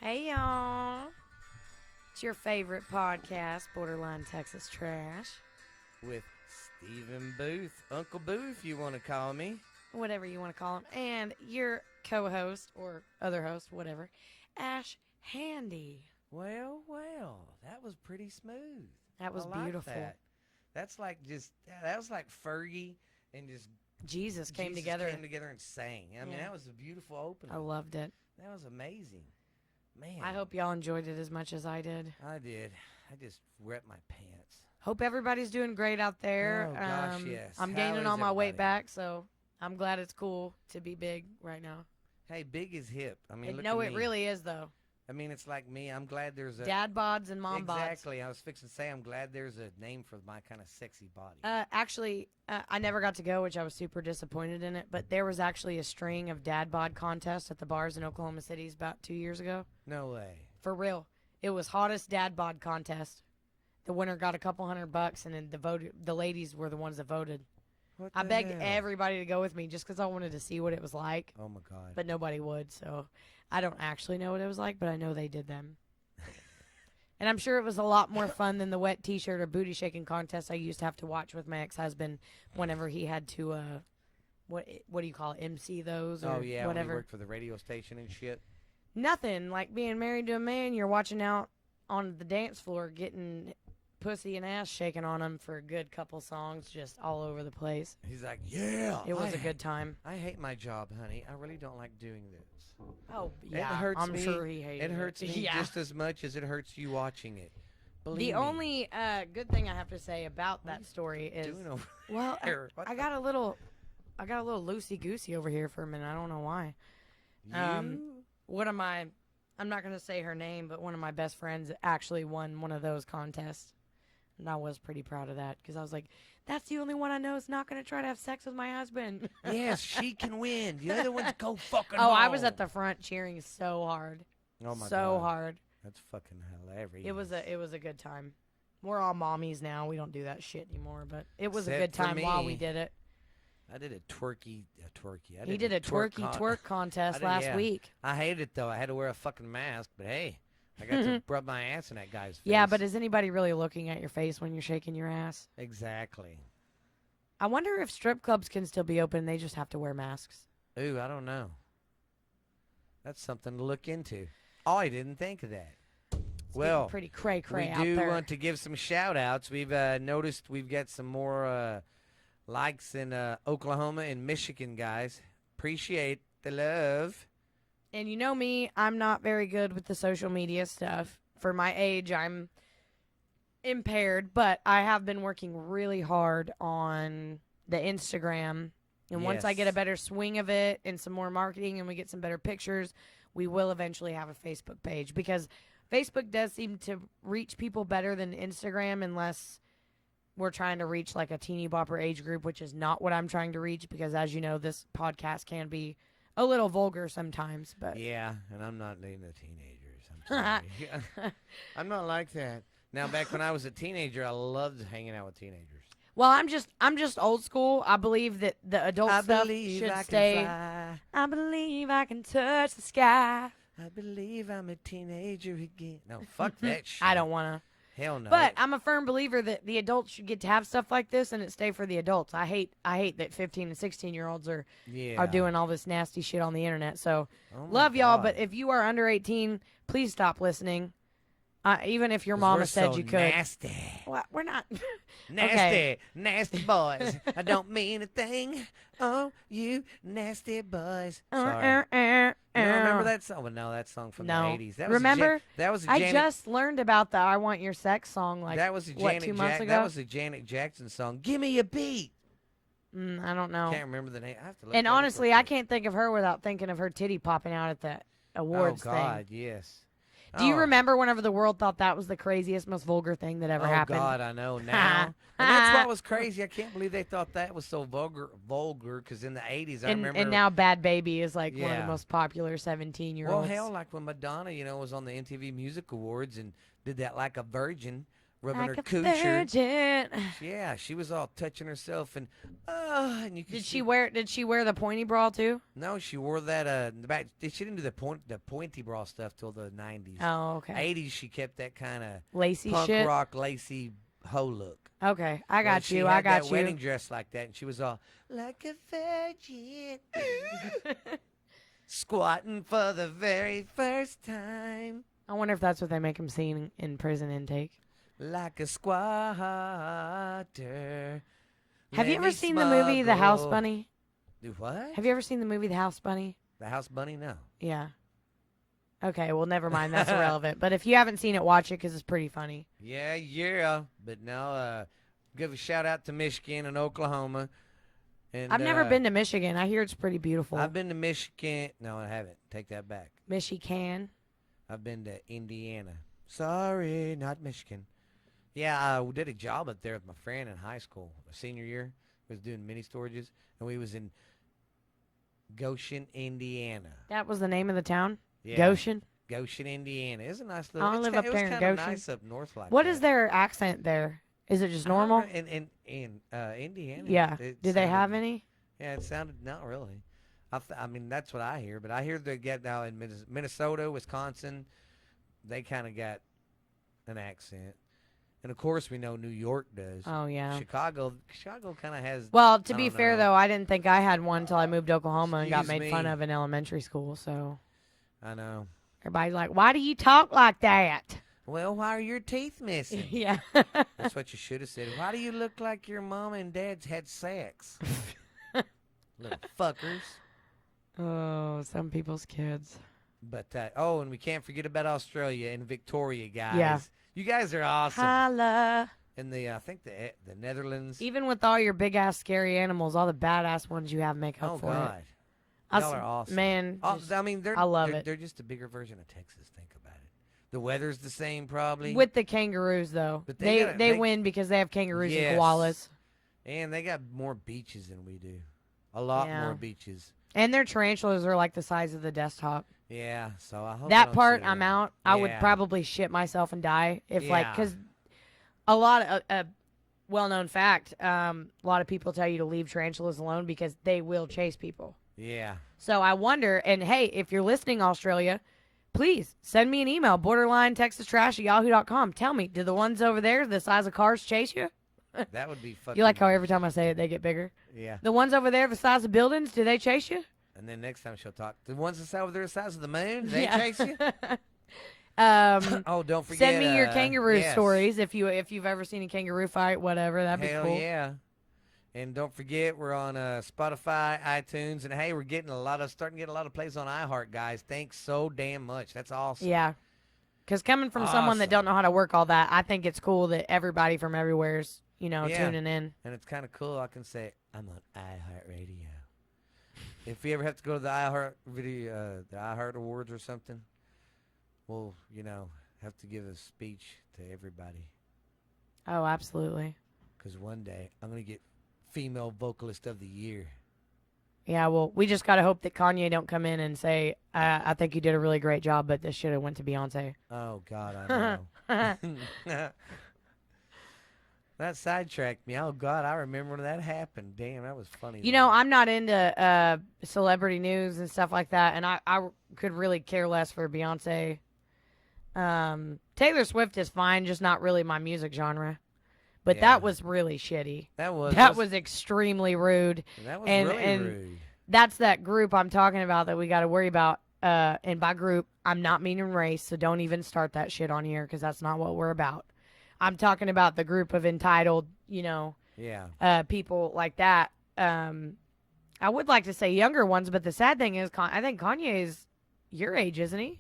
Hey y'all. It's your favorite podcast, Borderline Texas Trash. With Stephen Booth, Uncle Boo, if you want to call me. Whatever you want to call him. And your co-host or other host, whatever, Ash Handy. Well, that was pretty smooth. That was I like beautiful. that. That's like that was like Fergie and just Jesus came Jesus together. came together and sang. I mean, Yeah. that was a beautiful opening. I loved it. That was amazing. Man. I hope y'all enjoyed it as much as I did. I did. I just wet my pants. Hope everybody's doing great out there. Oh, gosh, yes. I'm How gaining is all my weight everybody? back, so I'm glad it's cool to be big right now. Hey, big is hip. I mean, look No, at it me. really is, though. I mean, it's like me. I'm glad there's a Dad bods and mom bods. Exactly. I was fixing to say I'm glad there's a name for my kind of sexy body. Actually, I never got to go, which I was super disappointed in it. But there was actually a string of dad bod contests at the bars in Oklahoma City about 2 years ago. No way. For real, it was hottest dad bod contest. The winner got a couple $100, and then the ladies were the ones that voted. What I the begged hell? everybody to go with me just because I wanted to see what it was like, Oh my God. but nobody would. So I don't actually know what it was like, but I know they did them. And I'm sure it was a lot more fun than the wet T-shirt or booty shaking contest I used to have to watch with my ex-husband whenever he had to, what do you call it, MC those or Oh yeah, when whatever. you worked for the radio station and shit. Nothing like being married to a man. You're watching out on the dance floor, getting pussy and ass shaken on him for a good couple songs, just all over the place. He's like, yeah. It was a good time. I hate my job, honey. I really don't like doing this. Oh yeah, it hurts I'm me. sure he hated It hurts me Yeah. just as much as it hurts you watching it. Believe The me. only good thing I have to say about that story is, doing over well, there? What I got a little loosey goosey over here for a minute. I don't know why. you? One of my, I'm not gonna say her name, but one of my best friends actually won one of those contests, and I was pretty proud of that because I was like, that's the only one I know is not gonna try to have sex with my husband. Yes, she can win. The other ones go fucking Oh, I was home. at the front cheering so hard, Oh my so God. hard. That's fucking hilarious. It was a good time. We're all mommies now. We don't do that shit anymore, but it was a Except good for time while we me. did it. I did a twerky. He did a twerky twerk I contest did, last yeah. week. I hated it though. I had to wear a fucking mask, but hey, I got to rub my ass in that guy's face. Yeah, but is anybody really looking at your face when you're shaking your ass? Exactly. I wonder if strip clubs can still be open. They just have to wear masks. Ooh, I don't know. That's something to look into. Oh, I didn't think of that. It's Well, getting pretty cray cray we out do there. want to give some shout outs. We've noticed we've got some more likes in Oklahoma and Michigan, guys. Appreciate the love. And you know me, I'm not very good with the social media stuff. For my age, I'm impaired, but I have been working really hard on the Instagram. And once I get a Yes. better swing of it and some more marketing and we get some better pictures, we will eventually have a Facebook page because Facebook does seem to reach people better than Instagram unless we're trying to reach like a teeny bopper age group, which is not what I'm trying to reach because as you know, this podcast can be a little vulgar sometimes, but Yeah, and I'm not into teenagers. I'm sorry. I'm not like that. Now, back when I was a teenager, I loved hanging out with teenagers. well, I'm just old school. I believe that the adult stuff should stay. I believe I can touch the sky. I believe I'm a teenager again. No, fuck that shit. I don't want to. Hell no. But I'm a firm believer that the adults should get to have stuff like this and it stay for the adults. I hate that 15 and 16-year-olds are yeah. doing all this nasty shit on the internet. So Oh my love y'all, God. but if you are under 18, please stop listening. Even if your 'Cause mama we're said so you could. Nasty. Well, we're not. Nasty. Okay. Nasty boys. I don't mean a thing. Oh, you nasty boys. Sorry. You don't remember that song? Well, no, that song from No. the 80s. That was Remember? that was a I Janet, just learned about the "I Want Your Sex" song like that was a what, Janet 2 months ago. That was a Janet Jackson song. Give me a beat. I don't know. Can't remember the name. I have to look And that up honestly, real I quick. can't think of her without thinking of her titty popping out at the awards Oh God, thing. yes. Do you Oh. remember whenever the world thought that was the craziest, most vulgar thing that ever Oh happened? God, I know now. and that's what was crazy. I can't believe they thought that was so vulgar. Because in the 80s, I remember. And now Bad Baby is like one of Yeah. the most popular 17-year-olds. Well, hell, like when Madonna, was on the MTV Music Awards and did that like a virgin. rubbing Like her a coocher. virgin. Yeah, she was all touching herself and you could Did see- she wear the pointy bra too? No, she wore that in the back. She didn't do the pointy bra stuff till the 90s. Oh, okay. 80s she kept that kind of Lacy punk shit. rock lacy hoe look. Okay, I Well, got she you. had I got that you. wedding dress like that, and she was all like a virgin, squatting for the very first time, I wonder if that's what they make him sing in prison intake. like a squatter. Have you Let ever me seen the movie The House smuggle- Bunny? Do what? Have you ever seen the movie The House Bunny? The House Bunny? No. Yeah. Okay, well, never mind. That's irrelevant. But if you haven't seen it, watch it because it's pretty funny. Yeah. But now, give a shout out to Michigan and Oklahoma. And I've never been to Michigan. I hear it's pretty beautiful. I've been to Michigan. No, I haven't. Take that back. Michigan. I've been to Indiana. Sorry, not Michigan. Yeah, we did a job up there with my friend in high school. My senior year, we was doing mini storages, and we was in Goshen, Indiana. That was the name of the town? Yeah, Goshen? Goshen, Indiana. It's a nice little. I it's live ki- up it was there in kinda Goshen. nice up north like What that. is their accent there? Is it just I don't normal? know, in Indiana? Yeah. it Do they have sounded- any? Yeah, it sounded not really. I mean, that's what I hear, but I hear they get now in Minnesota, Wisconsin, they kind of got an accent, and of course we know New York does. Oh, yeah. Chicago kind of has. Well, to I be don't fair, know. though, I didn't think I had one until I moved to Oklahoma and got Excuse made fun me. of in elementary school. So I know. everybody's like, why do you talk like that? Well, why are your teeth missing? Yeah. That's what you should have said. Why do you look like your mom and dad's had sex? Little fuckers. Oh, some people's kids. But and we can't forget about Australia and Victoria, guys. Yeah. You guys are awesome. Holla. And I think the Netherlands. Even with all your big ass scary animals, all the badass ones you have make up Oh for God, it. y'all are awesome. Man, Oh, just- I mean, I love they're, it. They're just a bigger version of Texas. Think about it. The weather's the same, probably. with the kangaroos though, But they they win because they have kangaroos Yes. and koalas, And they got more beaches than we do. A lot Yeah. more beaches. and their tarantulas are like the size of the desktop. Yeah. So I hope I That don't part, see I'm that. out. I would Yeah. probably shit myself and die if like Yeah. because a lot of a well-known fact. A lot of people tell you to leave tarantulas alone because they will chase people. Yeah. So I wonder, and hey, if you're listening, Australia, please send me an email, borderlinetexastrash@yahoo.com. Tell me, do the ones over there the size of cars chase you? That would be fucking. You like how every time I say it, they get bigger? Yeah. The ones over there the size of buildings, do they chase you? And then next time she'll talk. The ones that's over there the size of the moon, they Yeah. chase you. Oh, don't forget. Send me your kangaroo yes. stories if you've ever seen a kangaroo fight, whatever. That'd Hell be cool. yeah. And don't forget, we're on Spotify, iTunes, and hey, we're getting starting to get a lot of plays on iHeart, guys. Thanks so damn much. That's awesome. Yeah. Because coming from someone that don't Awesome. know how to work all that, I think it's cool that everybody from everywhere's, Yeah. tuning in. And it's kind of cool. I can say I'm on iHeartRadio. If we ever have to go to the iHeart Awards or something, we'll have to give a speech to everybody. Oh, absolutely. Because one day I'm gonna get female vocalist of the year. Yeah, well, we just got to hope that Kanye don't come in and say, I think you did a really great job, but this should have went to Beyonce. Oh God, I know. That sidetracked me. Oh God, I remember when that happened. Damn, that was funny. You know, I'm not into celebrity news and stuff like that, and I could really care less for Beyonce. Taylor Swift is fine, just not really my music genre. But Yeah. that was really shitty. that was That was extremely rude. that was and- really and- rude. That's that group I'm talking about that we got to worry about. And by group, I'm not meaning race, so don't even start that shit on here because that's not what we're about. I'm talking about the group of entitled, Yeah. people like that. I would like to say younger ones, but the sad thing is, I think Kanye is your age, isn't he?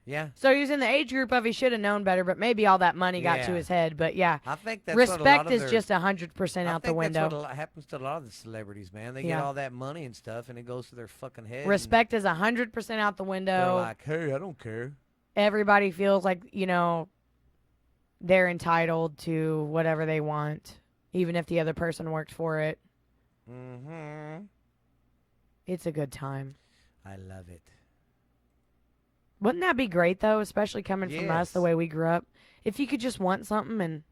Yeah. So he's in the age group of he should have known better, but maybe all that money got to Yeah. his head. But yeah, I think that's what a lot respect of is their, just 100% I out the think window. That's what happens to a lot of the celebrities, man. They get Yeah. all that money and stuff, and it goes to their fucking head. and Respect is 100% out the They're window. like, hey, I don't care. Everybody feels like, they're entitled to whatever they want, even if the other person worked for it. Mm-hmm. It's a good time. I love it. Wouldn't that be great, though, especially coming from us the Yes. way we grew up? If you could just want something and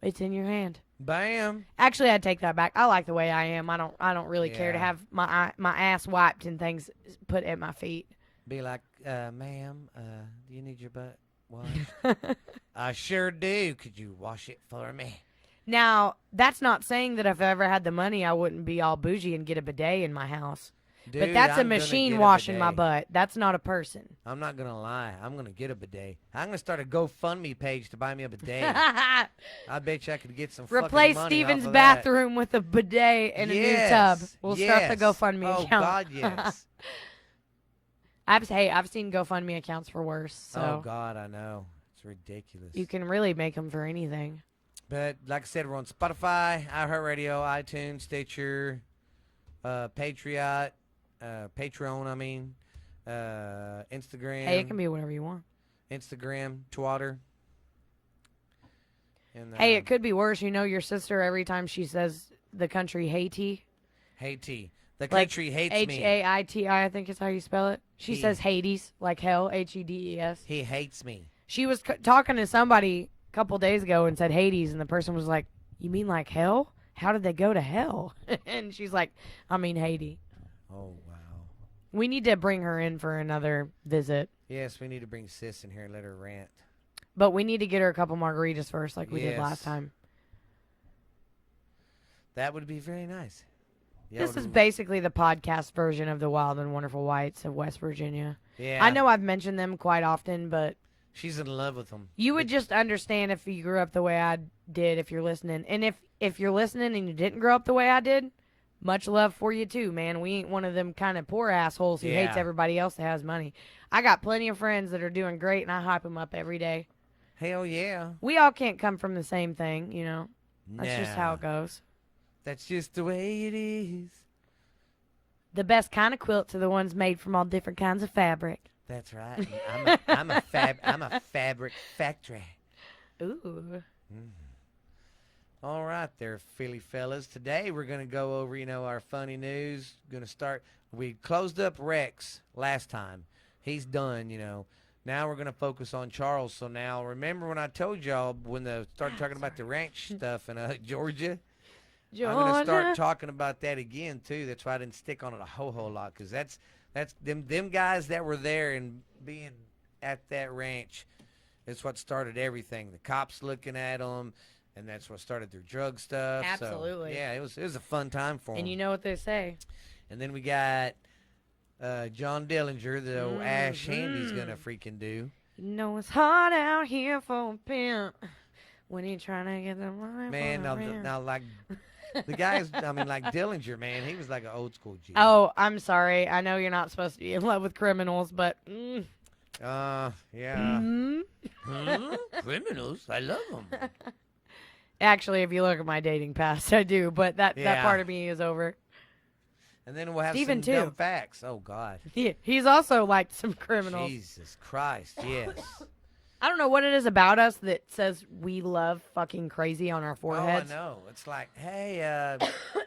It's in your hand. Bam. Actually, I take that back. I like the way I am. I don't really care to Yeah. have my ass wiped and things put at my feet. Be like, ma'am, do you need your butt washed? I sure do. Could you wash it for me? Now, that's not saying that if I ever had the money, I wouldn't be all bougie and get a bidet in my house. Dude, But that's a I'm gonna machine get a washing my bidet. butt. That's not a person. I'm not gonna lie. I'm gonna get a bidet. I'm gonna start a GoFundMe page to buy me a bidet. I bet you I could get some Replace fucking money Steven's off of that. bathroom with a bidet and a new tub. Yes, We'll start the yes. GoFundMe Oh account. God, yes. I've seen GoFundMe accounts for worse. So Oh God, I know. It's ridiculous. you can really make them for anything. But like I said, we're on Spotify, iHeartRadio, iTunes, Stitcher, Patriot, Patreon. I mean, Instagram. Hey, it can be whatever you want. Instagram, Twitter. And, Hey, it could be worse. You know, your sister, every time she says the country Haiti, Haiti. The like country hates me. Haiti, I think is how you spell it. She He- says Hades, like hell, Hedes. He hates me. She was talking to somebody a couple days ago and said Hades, and the person was like, "You mean like hell? How did they go to hell?" And she's like, "I mean Haiti." Oh wow. We need to bring her in for another visit, Yes, we need to bring Sis in here and let her rant. but we need to get her a couple margaritas first, like we did Yes. last time. That would be very nice. Yeah, This would is be- basically the podcast version of the Wild and Wonderful Whites of West Virginia. Yeah. I know I've mentioned them quite often, but She's in love with them. you would just understand if you grew up the way I did if you're listening. And if you're listening and you didn't grow up the way I did, much love for you too, man. We ain't one of them kind of poor assholes who hates Yeah. everybody else that has money. I got plenty of friends that are doing great, and I hype them up every day. Hell yeah. We all can't come from the same thing, you know. That's just how Nah. it goes. That's just the way it is. The best kind of quilts are the ones made from all different kinds of fabric. That's right. I'm a fabric factory. Ooh. All right there, Philly fellas. Today we're gonna go over, our funny news. Gonna start. We closed up Rex last time. He's done, Now we're gonna focus on Charles. So now, remember when I told y'all when they started talking about the ranch stuff in Georgia? I'm gonna start talking about that again too. That's why I didn't stick on it a whole lot, because that's them guys that were there and being at that ranch. It's what started everything. The cops looking at them, and that's what started their drug stuff. Absolutely. So, yeah, it was a fun time for them. And you know what they say. And then we got John Dillinger, the old Ash Handy's gonna freaking do. You know it's hard out here for a pimp when you're trying to get the money. Man, for the rent. now like the guys, like Dillinger, man, he was like an old school G. Oh, I'm sorry. I know you're not supposed to be in love with criminals, but Yeah. mhm. Criminals, I love them. Actually, if you look at my dating past, I do. But that Yeah. part of me is over. And then we'll have Steven, some too. dumb facts. Oh God, He's also liked some criminals. Jesus Christ, yes. I don't know what it is about us that says we love fucking crazy on our Oh, I foreheads. know. It's like, hey,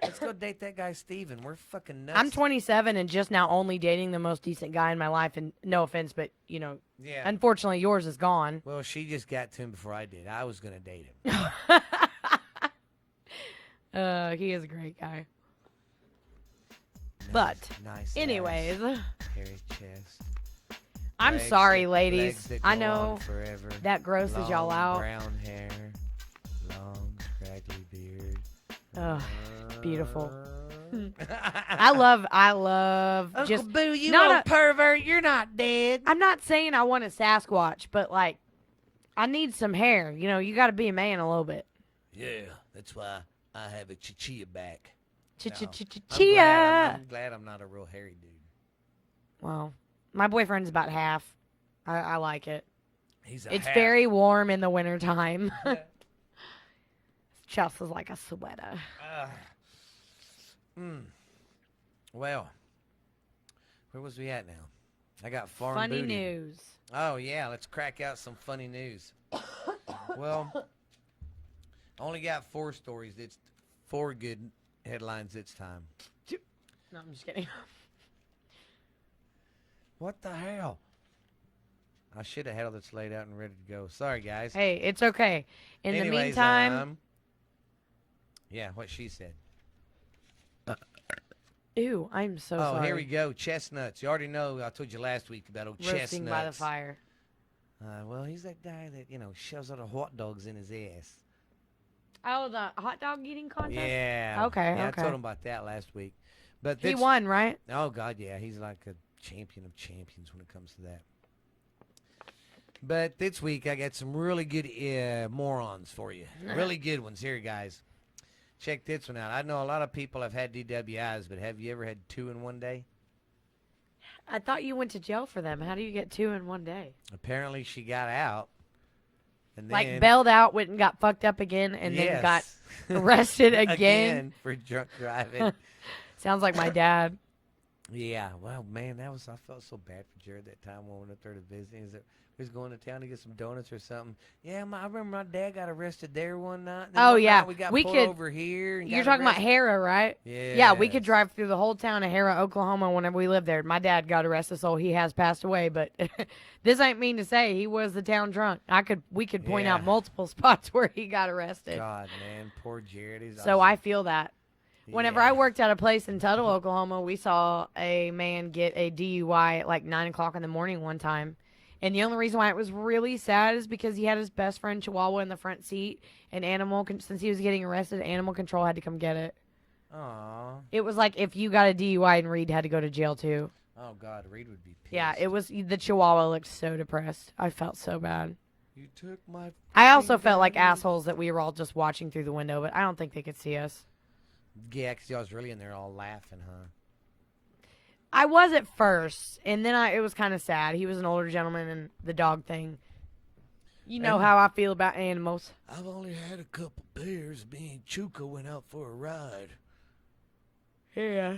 let's go date that guy Steven. We're fucking nuts. I'm 27 and just now only dating the most decent guy in my life. And no offense, but Yeah. unfortunately, yours is gone. Well, she just got to him before I did. I was gonna date him. He is a great guy. But, nice anyways, ass, hairy chest. I'm legs sorry, that- ladies. legs that I go know on forever. that grosses y'all Long out. Brown hair, long scraggly beard. Ugh, beautiful. I love Uncle just. Boo, you not old a- pervert. You're not dead. I'm not saying I want a Sasquatch, but like, I need some hair. You got to be a man a little bit. Yeah, that's why I have a chichilla back. No, Chia. I'm glad I'm not a real hairy dude. Well, my boyfriend's about half. I like it. He's a It's half. very warm in the wintertime. Just is like a sweater. Well, where was we at now? I got farm Funny booty. news. Oh yeah, let's crack out some funny news. Well, I only got 4 stories. It's 4 good headlines this time. No, I'm just kidding. What the hell? I should have had all this laid out and ready to go. Sorry, guys. Hey, it's okay. In the Anyways, meantime, yeah, what she said. ew, I'm so Oh, sorry. here we go. Chestnuts. You already know. I told you last week about old Roasting chestnuts. by the fire. Well, he's that guy that shoves all the hot dogs in his ass. Oh, the hot dog eating contest? Yeah. Okay, Yeah, okay. I told him about that last week. But He this- won, right? Oh God, yeah, he's like a champion of champions when it comes to that. But this week I got some really good morons for you. Really good ones here, guys. Check this one out. I know a lot of people have had DWIs, but have you ever had 2 in one day? I thought you went to jail for them. How do you get 2 in one day? Apparently she got out. And then, Like bailed out, went and got fucked up again, and then got Yes. arrested again. for drunk driving. Sounds like my dad. Yeah, well, man, I felt so bad for Jared that time when we went up there to visit. He was going to town to get some donuts or something. Yeah, I remember my dad got arrested there one night. Then Oh, one yeah. night we got We pulled could- over here. And You're got talking about arrested. Hera, right? Yeah. Yeah, we could drive through the whole town of Hera, Oklahoma whenever we lived there. My dad got arrested, so he has passed away, but this ain't mean to say he was the town drunk. We could point out Yeah. multiple spots where he got arrested. God, man, poor Jared. So I feel that. Whenever Yeah. I worked at a place in Tuttle, Oklahoma, we saw a man get a DUI at like 9 o'clock in the morning one time. And the only reason why it was really sad is because he had his best friend Chihuahua in the front seat, and since he was getting arrested, animal control had to come get it. Aw. It was like if you got a DUI and Reed had to go to jail too. Oh, God, Reed would be pissed. Yeah, it was the Chihuahua looked so depressed. I felt so bad. You took my... I also felt like finger. assholes that we were all just watching through the window, but I don't think they could see us. Yeah, because y'all was really in there all laughing, huh? I was at first, and then it was kind of sad. He was an older gentleman, and the dog thing. You know And- how I feel about animals. I've only had a couple beers. Me and Chuka went out for a ride. Yeah.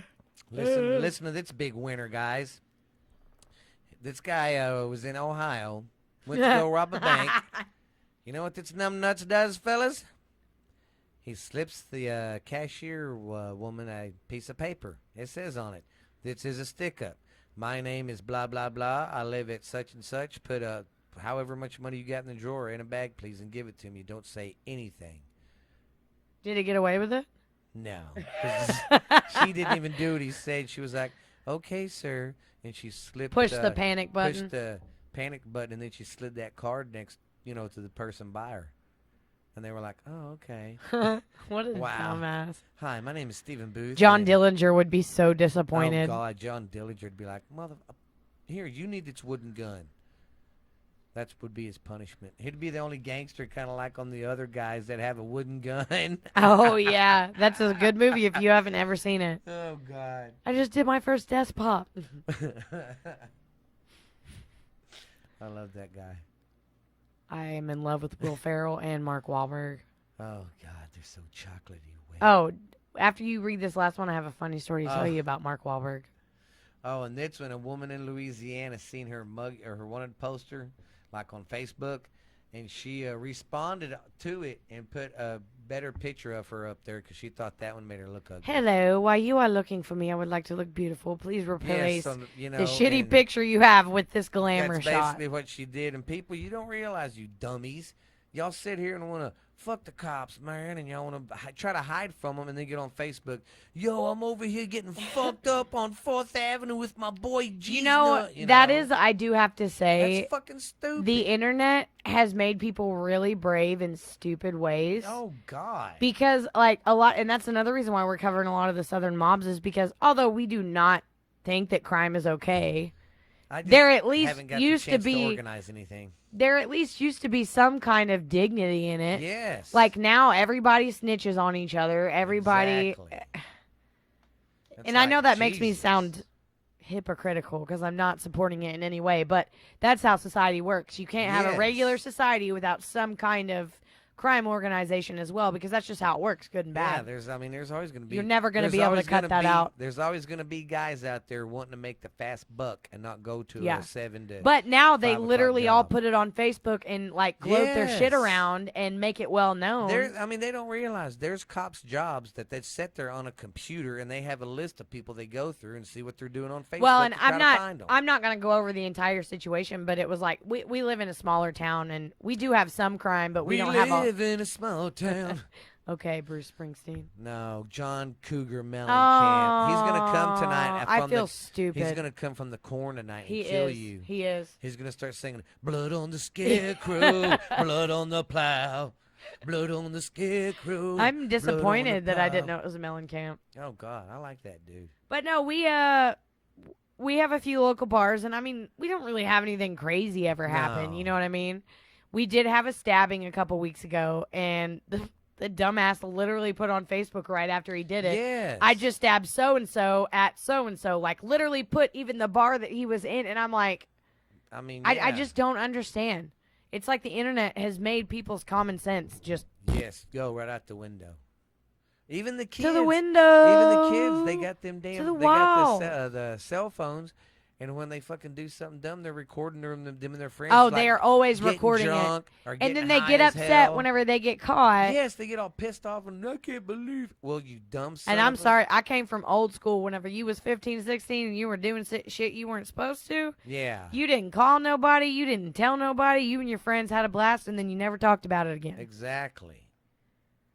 Listen to this big winner, guys. This guy was in Ohio, went to go rob a bank. You know what this numbnuts does, fellas? He slips the cashier woman a piece of paper. It says on it, "This is a stick-up. My name is blah, blah, blah. I live at such and such. Put however much money you got in the drawer in a bag, please, and give it to me. Don't say anything." Did he get away with it? No. 'Cause she didn't even do what he said. She was like, "Okay, sir." And she slipped... Push the panic button. Pushed the panic button, and then she slid that card next, to the person by her. And they were like, "Oh, okay. What a Wow. dumbass. Hi, my name is Stephen Booth." John and- Dillinger would be so Oh, disappointed. God. John Dillinger would be like, here, you need this wooden gun. That would be his punishment. He'd be the only gangster kind of like on the other guys that have a wooden gun. Oh, yeah. That's a good movie if you haven't ever seen it. Oh, God. I just did my first desk pop. I love that guy. I am in love with Will Ferrell and Mark Wahlberg. Oh, God, they're so chocolatey. Wet. Oh, after you read this last one, I have a funny story to tell Oh. you about Mark Wahlberg. Oh, and that's when a woman in Louisiana seen her mug or her wanted poster, like on Facebook, and she responded to it and put a better picture of her up there because she thought that one made her look ugly. Hello, while you are looking for me, I would like to look beautiful. Please replace Yes, the shitty and picture you have with this glamour That's shot. basically what she did. And people, you don't realize, you dummies, y'all sit here and want to fuck the cops, man, and y'all want to try to hide from them, and then get on Facebook. Yo, I'm over here getting fucked up on 4th Avenue with my boy G. You know, that is, I do have to say, that's fucking stupid. the internet has made people really brave in stupid ways. Oh, God. Because, like, a lot, and that's another reason why we're covering a lot of the Southern mobs is because although we do not think that crime is okay, I just there at least haven't got used the to chance be organize anything. there at least used to be some kind of dignity in it. Yes. Like now everybody snitches on each other. Everybody Exactly. It's and I know like, that makes me Jesus. sound hypocritical because I'm not supporting it in any way, but that's how society works. You can't have a regular Yes. society without some kind of crime organization as well, because that's just how it works, good and Yeah, bad. there's always going to be. You're never going to there's be able to always cut gonna that be- out. There's always going to be guys out there wanting to make the fast buck and not go to Yeah. a 7 to. But now they 5 o'clock literally all job. put it on Facebook and like gloat their shit Yes. around and make it well known. They don't realize there's cops' jobs that they sit there on a computer and they have a list of people they go through and see what they're doing on Facebook. Well, and to try to find 'em. I'm not going to go over the entire situation, but it was like we live in a smaller town and we do have some crime, but we don't have all. live in a small town. Okay, Bruce Springsteen. No, John Cougar Mellencamp. He's gonna come tonight. I from feel the, stupid. He's gonna come from the corn tonight and He kill is. you. He is. He's gonna start singing "Blood on the Scarecrow, blood on the plow, blood on the Scarecrow." I'm blood on disappointed the that I didn't plow." know it was a Mellencamp. Oh God, I like that dude. But no, we have a few local bars, and I mean, we don't really have anything crazy ever happen. No. You know what I mean? We did have a stabbing a couple weeks ago, and the dumbass literally put on Facebook right after he did it. Yes. I just stabbed so and so at so and so. Like literally put even the bar that he was in, and I'm like, I mean, I yeah. just don't understand. It's like the internet has made people's common sense just Yes, go right out the window. Even the kids. to the window. Even the kids, they got them damn. the they wall. got the cell phones, and when they fucking do something dumb, they're recording them and their friends. Oh, like, they are always getting recording it. drunk or And getting then they high get as upset hell. whenever they get caught. Yes, they get all pissed off and I can't believe. Well, you dumb son And I'm of a- sorry, I came from old school. Whenever you was 15, 16, and you were doing shit you weren't supposed to, Yeah. you didn't call nobody, you didn't tell nobody, you and your friends had a blast, and then you never talked about it again. Exactly.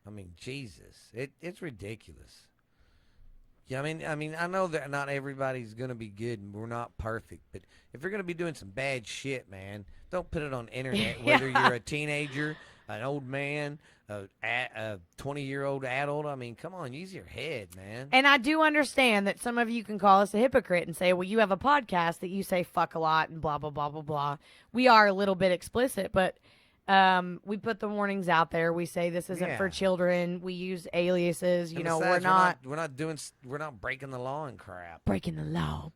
I mean, Jesus, it's ridiculous. Yeah, I mean, I know that not everybody's gonna be good, and we're not perfect. But if you're gonna be doing some bad shit, man, don't put it on internet. Whether you're a teenager, an old man, a 20-year-old adult, I mean, come on, use your head, man. And I do understand that some of you can call us a hypocrite and say, well, you have a podcast that you say fuck a lot and blah, blah, blah, blah, blah. We are a little bit explicit, but we put the warnings out there. We say this isn't for Yeah. children. We use aliases. You And know, besides, we're not we're not breaking the law and crap. breaking the law.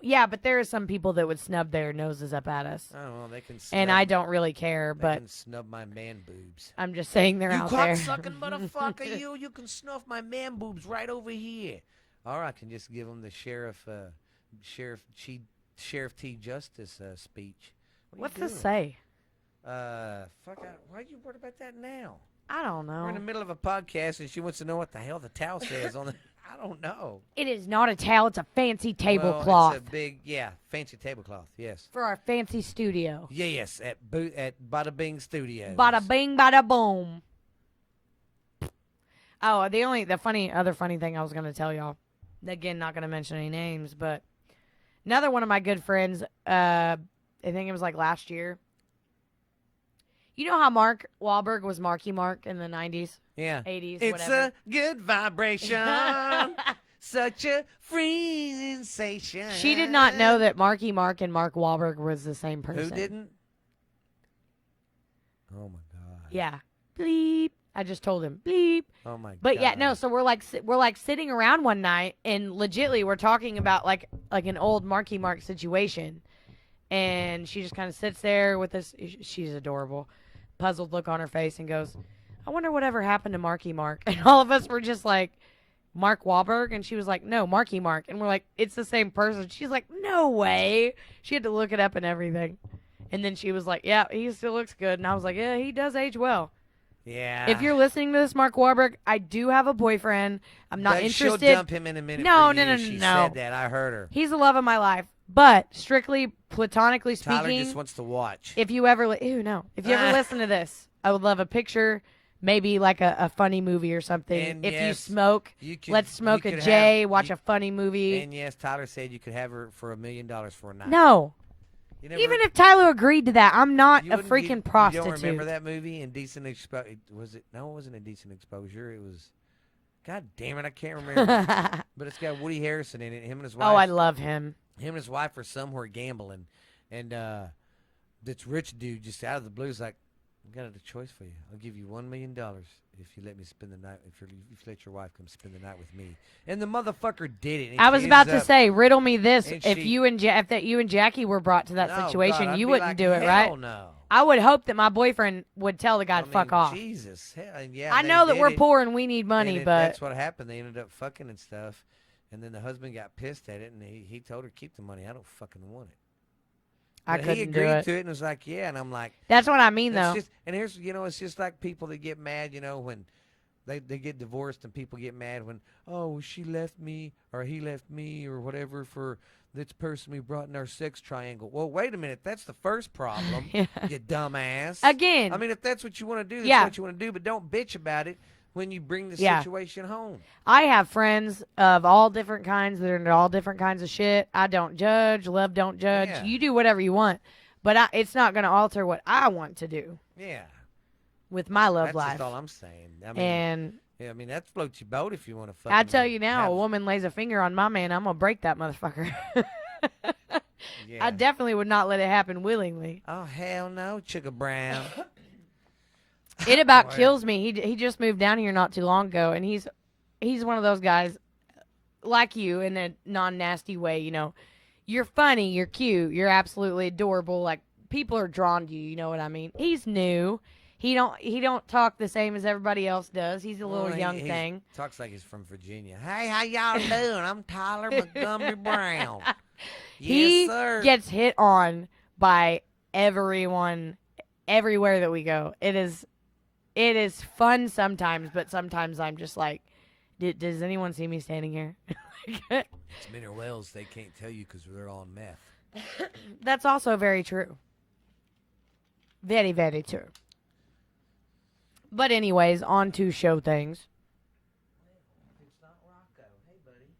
Yeah, but there are some people that would snub their noses up at us. I don't know. They can. Snub, And I don't really care, they but can snub my man boobs. I'm just saying they're You out there. cocksucking motherfucker, you! You can snuff my man boobs right over here. Or I can just give them the Sheriff T. Justice speech. What are you What's this doing? say? Why are you worried about that now? I don't We're in the know. middle of a podcast and she wants to know what the hell the towel says on the. I don't know. It is not a towel. It's a fancy Well, tablecloth it's a big, fancy tablecloth. Yes. for our fancy studio. Yes, at Bada Bing Studios. Bada bing, bada boom. Oh, the other funny thing I was gonna tell y'all. Again, not gonna mention any names, but another one of my good friends. I think it was like last year. You know how Mark Wahlberg was Marky Mark in the 90s, Yeah. 80s, It's whatever. a good vibration. Such a free sensation. She did not know that Marky Mark and Mark Wahlberg was the same person. Who didn't? Oh my god. Yeah. Bleep. I just told him bleep. Oh my god. But yeah, no. So we're like sitting around one night, and legitly we're talking about like an old Marky Mark situation, and she just kind of sits there with this. She's adorable, puzzled look on her face, and goes, "I wonder whatever happened to Marky Mark." And all of us were just like, "Mark Wahlberg," and she was like, "No, Marky Mark," and we're like, "It's the same person." She's like, "No way." She had to look it up and everything, and then she was like, "Yeah, he still looks good," and I was like, "Yeah, he does age well." Yeah. If you're listening to this, Mark Wahlberg, I do have a boyfriend. I'm not But interested. She'll dump him in a minute. No, for no, you. no, She no. said that. I heard her. He's the love of my life. But strictly platonically Tyler speaking, just wants to watch. if you ever if you ever listen to this, I would love a picture, maybe like a funny movie or something. And if you yes, smoke, You could- let's smoke you a could J, have- watch you- a funny movie. And yes, Tyler said you could have her for $1 million for a night. No. You never- Even if Tyler agreed to that, I'm not you a wouldn't- freaking you prostitute. don't remember that movie? Indecent Exposure? Was it? No, it wasn't Indecent Exposure. It was. God damn it, I can't remember. But it's got Woody Harrison in it. Him and his wife. Oh, I love him. Him and his wife are somewhere gambling, and this rich dude just out of the blue is like, "I got a choice for you. I'll give you $1 million if you let me spend the night. If you let your wife come spend the night with me." And the motherfucker did it. and I she was about ends to up- say, riddle me this: and if she- you and if that you and Jackie were brought to that No, situation, God, I'd you be wouldn't like, do it, hell right? No. I would hope that my boyfriend would tell the guy I to mean, fuck off. Jesus, hell, yeah. I they know that did we're it, poor and we need and money, it- but that's what happened. They ended up fucking and stuff, and then the husband got pissed at it, and he told her keep the money. I don't fucking want it. I But he couldn't do agreed it. to it and was like, yeah, and I'm like, That's what I mean, it's though. just, and here's, it's just like people that get mad, when they get divorced, and people get mad when, oh, well, she left me or he left me or whatever for this person we brought in our sex triangle. Well, wait a minute, that's the first problem, Yeah. you dumbass. Again, I mean, if that's what you want to do, that's Yeah. what you want to do, but don't bitch about it when you bring the Yeah. situation home. I have friends of all different kinds that are into all different kinds of shit. I don't judge. Love don't judge. Yeah. You do whatever you want, but it's not going to alter what I want to do Yeah, with my love that's life. just all I'm saying. I mean, And yeah, I mean that floats your boat if you want to fucking. I tell you now, have- a woman lays a finger on my man, I'm going to break that motherfucker. yeah. I definitely would not let it happen willingly. Oh hell no, Chugga Brown. It about Boy. kills me. He just moved down here not too long ago, and he's one of those guys like you in a non-nasty way. You're funny, you're cute, you're absolutely adorable. Like people are drawn to you. You know what I mean? He's new. He don't talk the same as everybody else does. He's a little Well, young he thing. Talks like he's from Virginia. Hey, how y'all doing? I'm Tyler Montgomery Brown. He Yes, sir. gets hit on by everyone everywhere that we go. It is fun sometimes, but sometimes I'm just like, does anyone see me standing here? It's men or whales. They can't tell you because they're on meth. That's also very true. Very, very true. But anyways, on to show things. It's not Rocco. Hey, buddy.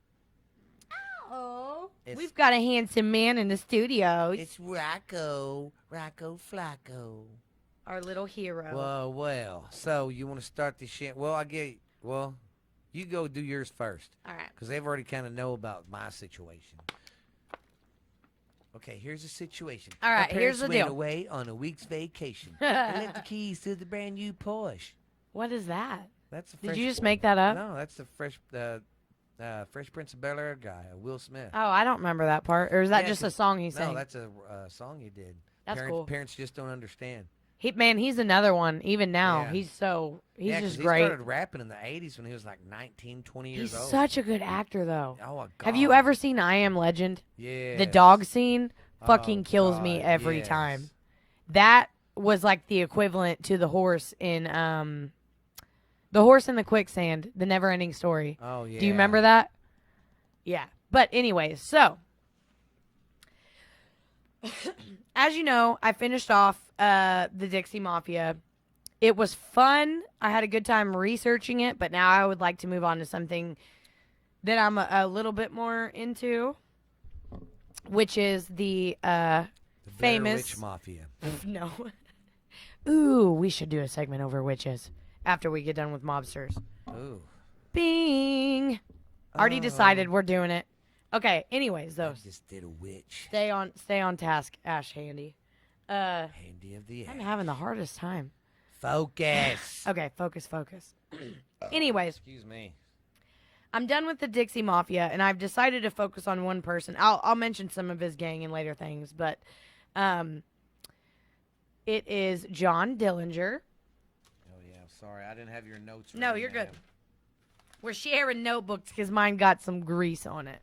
Oh, It's- we've got a handsome man in the studio. It's Rocco. Rocco Flacco. Our little hero. Well. So you want to start this shit? Well, you go do yours first. All right. Because they've already kind of know about my situation. Okay, here's the situation. All right, My here's parents the went deal. away on a week's vacation. I left the keys to the brand new Porsche. What is that? That's the Did fresh, you just make that up? No, that's the Fresh Prince of Bel Air guy, Will Smith. Oh, I don't remember that part. Or is that Yeah, just a 'cause- song he No, sang? that's a song you did. That's parents, cool. Parents just don't understand. He's another one. Even now, Yeah. he's Yeah, 'cause just he great. started rapping in the 80s when he was like 19, 20 years He's old. such a good actor, though. Oh, God. Have you ever seen I Am Legend? Yeah. The dog scene fucking Oh, kills me God, every yes. time. That was like the equivalent to the horse in The Horse in the Quicksand, the Never Ending Story. Oh, yeah. Do you remember that? Yeah. But anyways, so as you know, I finished off the Dixie Mafia. It was fun. I had a good time researching it, but now I would like to move on to something that I'm a little bit more into, which is the The Blair famous- Witch Mafia. no. Ooh, we should do a segment over witches after we get done with mobsters. Ooh. Bing. Already Oh. decided we're doing it. Okay. Anyways, I though, just did a witch. stay on task, Ash Handy. Handy of the I'm air. having the hardest time. Focus. Okay, focus. Anyways, Excuse me. I'm done with the Dixie Mafia, and I've decided to focus on one person. I'll mention some of his gang in later things, but it is John Dillinger. Oh, yeah. Sorry. I didn't have your notes. No, ready, you're good. man. We're sharing notebooks because mine got some grease on it.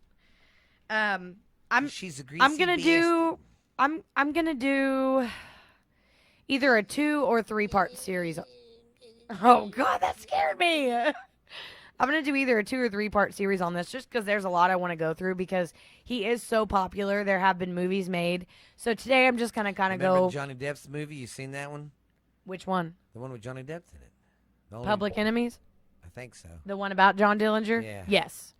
She's a greasy I'm gonna bastard. do. I'm gonna do either a 2 or 3 part series. Oh God, that scared me. I'm gonna do either a 2 or 3 part series on this, just because there's a lot I want to go through because he is so popular. There have been movies made, so today I'm just gonna kind of Remember go. Johnny Depp's movie? You seen that one? Which one? The one with Johnny Depp in it. The only- Public Enemies? I think so. The one about John Dillinger? Yeah. Yes.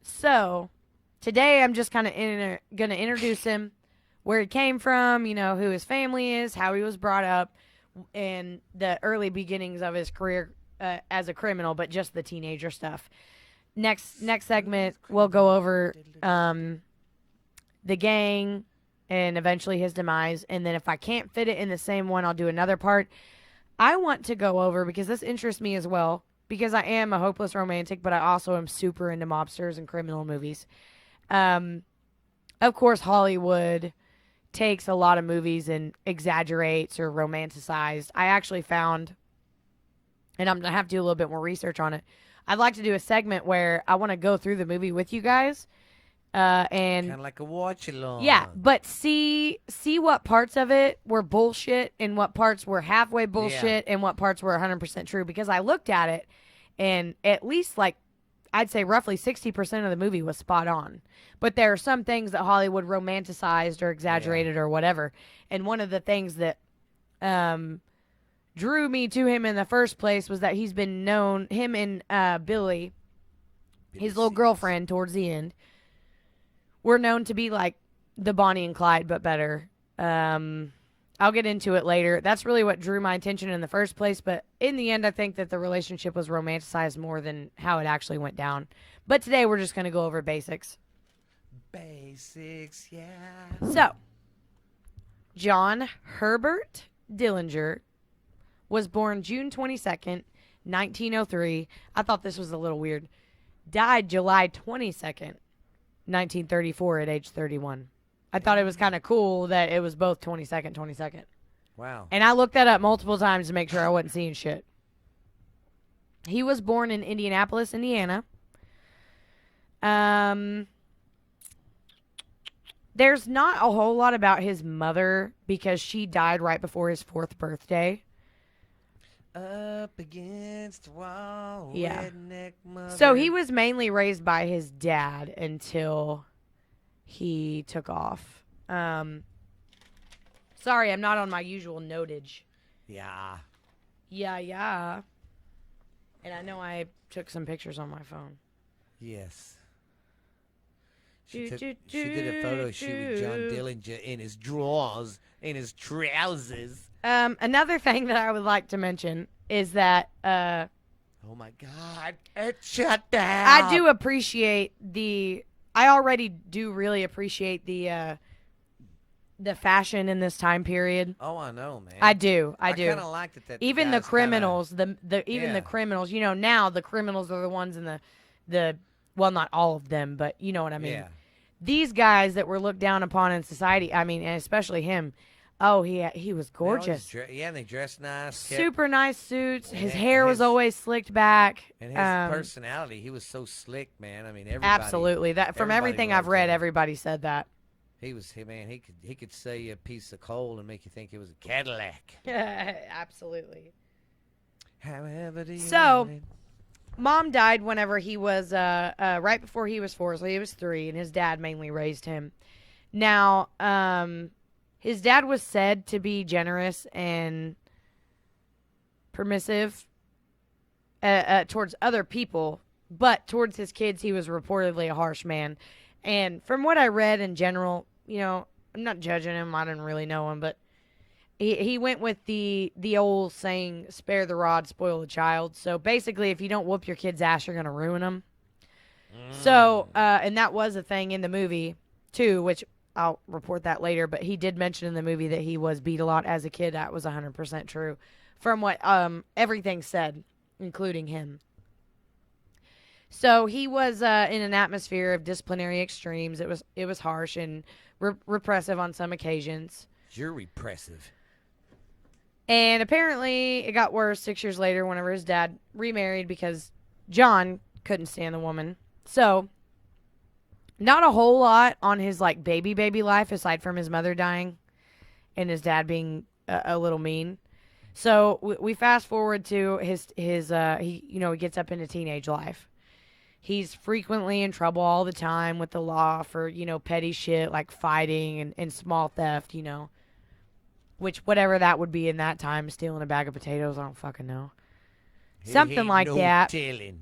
So today I'm just kind of going to introduce him, where he came from, who his family is, how he was brought up, and the early beginnings of his career as a criminal, but just the teenager stuff. Next segment, we'll go over the gang and eventually his demise. And then if I can't fit it in the same one, I'll do another part. I want to go over, because this interests me as well, because I am a hopeless romantic, but I also am super into mobsters and criminal movies. Of course, Hollywood, takes a lot of movies and exaggerates or romanticized. I actually found, and I'm going to have to do a little bit more research on it. I'd like to do a segment where I want to go through the movie with you guys. And Kind of like a watch along. yeah, but see what parts of it were bullshit and what parts were halfway bullshit and what parts were 100% true, because I looked at it and at least like I'd say roughly 60% of the movie was spot on. But there are some things that Hollywood romanticized or exaggerated or whatever. And one of the things that drew me to him in the first place was that he's been known, him and Billy, his little girlfriend towards the end, were known to be like the Bonnie and Clyde, but better. I'll get into it later. That's really what drew my attention in the first place. But in the end, I think that the relationship was romanticized more than how it actually went down. But today we're just going to go over basics. Basics, yeah. So, John Herbert Dillinger was born June 22nd, 1903. I thought this was a little weird. Died July 22nd, 1934 at age 31. I thought it was kind of cool that it was both 22nd. Wow. And I looked that up multiple times to make sure I wasn't seeing shit. He was born in Indianapolis, Indiana. There's not a whole lot about his mother because she died right before his 4th birthday. Up against the wall. Yeah. Redneck mother. So he was mainly raised by his dad until he took off. Sorry, I'm not on my usual notage. Yeah. Yeah. And I know I took some pictures on my phone. Yes. She did a photo shoot with John Dillinger in his drawers, in his trousers. Another thing that I would like to mention is that Oh my God! Shut down. I do appreciate I already do really appreciate the fashion in this time period. Oh, I know, man. I do. I kind of liked it that even the guys criminals, the criminals. You know, now the criminals are the ones in the well, not all of them, but you know what I mean. Yeah. These guys that were looked down upon in society. I mean, and especially him. Oh, he was gorgeous. They dressed nice. Super nice suits. His And hair was his- always slicked back. And his personality, he was so slick, man. I mean, everybody. Absolutely. That from everybody everything I've loved read, him. everybody said that. He could say a piece of coal and make you think it was a Cadillac. Absolutely. However do you So- want it? Mom died whenever he was right before he was 4, so he was 3, and his dad mainly raised him. Now, his dad was said to be generous and permissive towards other people, but towards his kids, he was reportedly a harsh man. And from what I read in general, you know, I'm not judging him. I didn't really know him, but he went with the old saying, spare the rod, spoil the child. So basically, if you don't whoop your kid's ass, you're going to ruin them. So, and that was a thing in the movie, too, which I'll report that later. But he did mention in the movie that he was beat a lot as a kid. That was 100% true from what everything said, including him. So he was in an atmosphere of disciplinary extremes. It was harsh and repressive on some occasions. You're repressive. And apparently it got worse 6 years later whenever his dad remarried because John couldn't stand the woman. So not a whole lot on his like baby life aside from his mother dying and his dad being a little mean. So we fast forward to his he gets up into teenage life. He's frequently in trouble all the time with the law for, petty shit like fighting and small theft, Which, whatever that would be in that time, stealing a bag of potatoes, I don't fucking know. Something like that. Telling.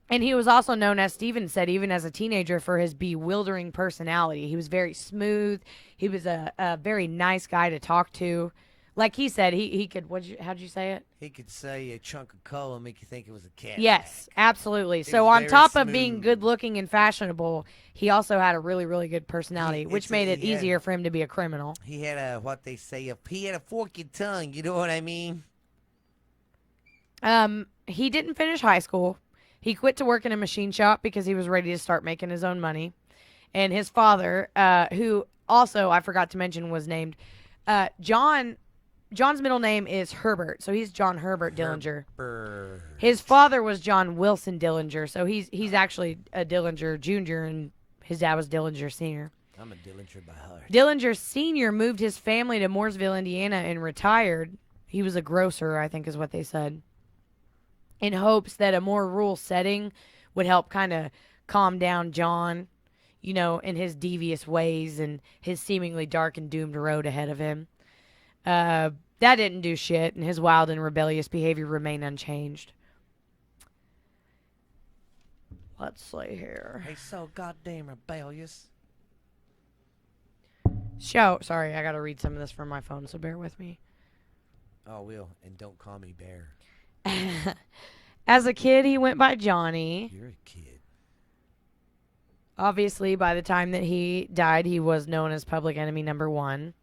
And he was also known, as Steven said, even as a teenager, for his bewildering personality. He was very smooth. He was a very nice guy to talk to. Like he said, he could, how'd you say it? He could say a chunk of coal and make you think it was a cat. Yes, absolutely. So was on very top of being smooth. good looking and fashionable, he also had a really, really good personality, which It's- made it he had- easier for him to be a criminal. He had he had a forky tongue, you know what I mean? He didn't finish high school. He quit to work in a machine shop because he was ready to start making his own money. And his father, who also I forgot to mention was named John. John's middle name is Herbert, so he's John Herbert Dillinger. Herbert. His father was John Wilson Dillinger, so he's actually a Dillinger Jr. and his dad was Dillinger Sr. I'm a Dillinger by heart. Dillinger Sr. moved his family to Mooresville, Indiana, and retired. He was a grocer, I think is what they said, in hopes that a more rural setting would help kind of calm down John, you know, in his devious ways and his seemingly dark and doomed road ahead of him. That didn't do shit, and his wild and rebellious behavior remained unchanged. Let's see here. He's so goddamn rebellious. Sorry, I gotta read some of this from my phone, so bear with me. Oh, Will, and don't call me Bear. As a kid, he went by Johnny. You're a kid. Obviously, by the time that he died, he was known as public enemy number 1.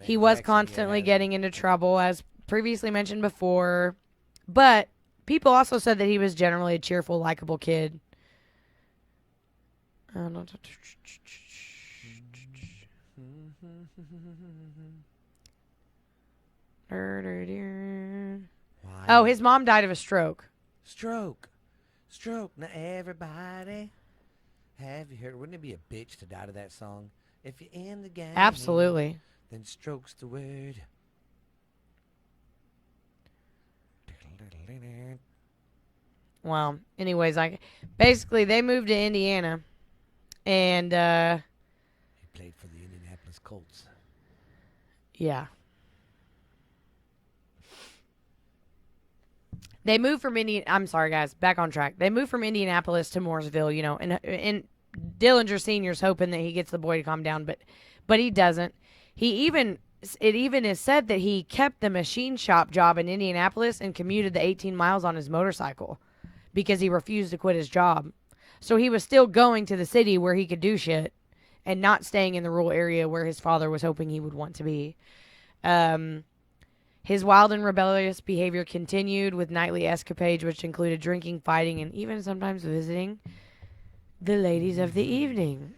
He was constantly getting into trouble, as previously mentioned before. But people also said that he was generally a cheerful, likable kid. Oh, his mom died of a stroke. Stroke. Now everybody. Have you heard? Wouldn't it be a bitch to die to that song? If you're in the game. Absolutely. Then stroke's the word. Well, anyways, basically they moved to Indiana, and He played for the Indianapolis Colts. yeah. They moved from I'm sorry, guys. Back on track. They moved from Indianapolis to Mooresville, you know, and Dillinger Sr.'s hoping that he gets the boy to calm down, but he doesn't. It even is said that he kept the machine shop job in Indianapolis and commuted the 18 miles on his motorcycle because he refused to quit his job. So he was still going to the city where he could do shit and not staying in the rural area where his father was hoping he would want to be. His wild and rebellious behavior continued with nightly escapades, which included drinking, fighting, and even sometimes visiting the ladies of the evening.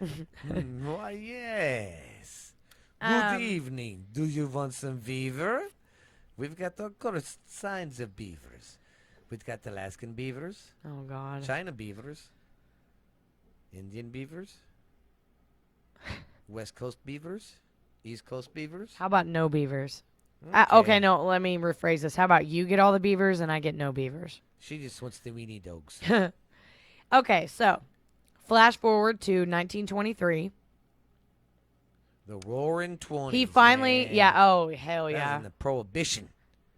Why, yes. Good evening. Do you want some beaver? We've got all kinds of beavers. We've got Alaskan beavers, Oh, God. China beavers, Indian beavers, West Coast beavers, East Coast beavers. How about no beavers? Okay, no, let me rephrase this. How about you get all the beavers and I get no beavers? She just wants the weenie dogs. Okay, so flash forward to 1923. The Roaring 20s. He finally, man. yeah, oh, hell That was yeah. in the Prohibition.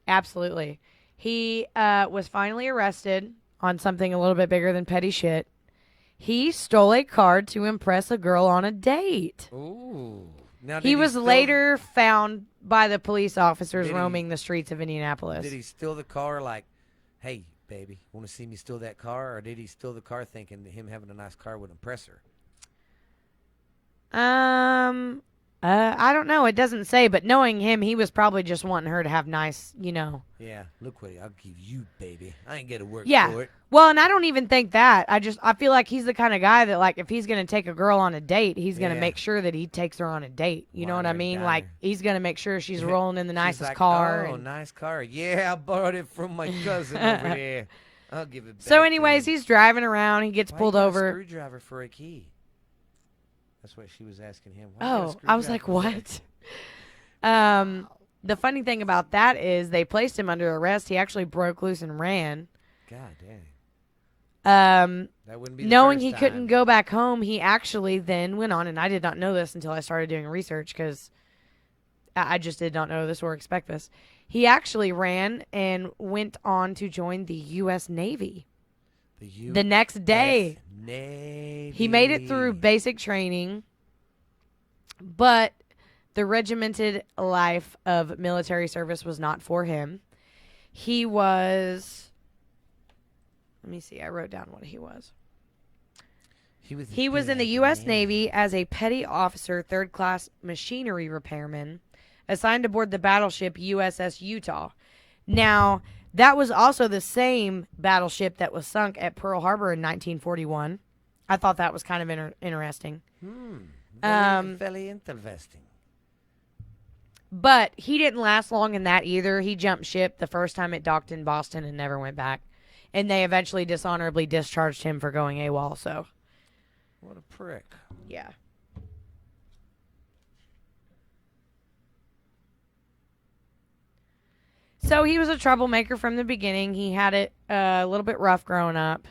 Absolutely. He was finally arrested on something a little bit bigger than petty shit. He stole a card to impress a girl on a date. Ooh. Now, He was later found by the police officers roaming the streets of Indianapolis. Did he steal the car like, hey, baby, want to see me steal that car? Or did he steal the car thinking that him having a nice car would impress her? I don't know. It doesn't say, but knowing him, he was probably just wanting her to have nice, you know. Yeah, look what I'll give you, baby. I ain't got to work Yeah. for it. Well, and I don't even think that. I feel like he's the kind of guy that, like, if he's going to take a girl on a date, he's going to Yeah. make sure that he takes her on a date. You know what I Wine mean? and Like, diner. he's going to make sure she's rolling in the She's nicest like, car. Oh, and- nice car. Yeah, I borrowed it from my cousin over there. I'll give it back. So, to anyways, him. he's driving around. He gets Why pulled you got a over. screwdriver for a key. That's what she was asking him. Why you got a Oh, I was like, screwdriver? what? The funny thing about that is they placed him under arrest. He actually broke loose and ran. God dang. That wouldn't be the Knowing first he time. couldn't go back home, he actually then went on, and I did not know this until I started doing research because I just did not know this or expect this. He actually ran and went on to join the U.S. Navy the next day. Navy. He made it through basic training, but the regimented life of military service was not for him. He was... Let me see. I wrote down what he was. He was in the U.S. Navy as a petty officer, third-class machinery repairman, assigned aboard the battleship USS Utah. Now, that was also the same battleship that was sunk at Pearl Harbor in 1941. I thought that was kind of interesting. Very interesting. But he didn't last long in that either. He jumped ship the first time it docked in Boston and never went back. And they eventually dishonorably discharged him for going AWOL. So, What a prick. yeah. So he was a troublemaker from the beginning. He had it a little bit rough growing up,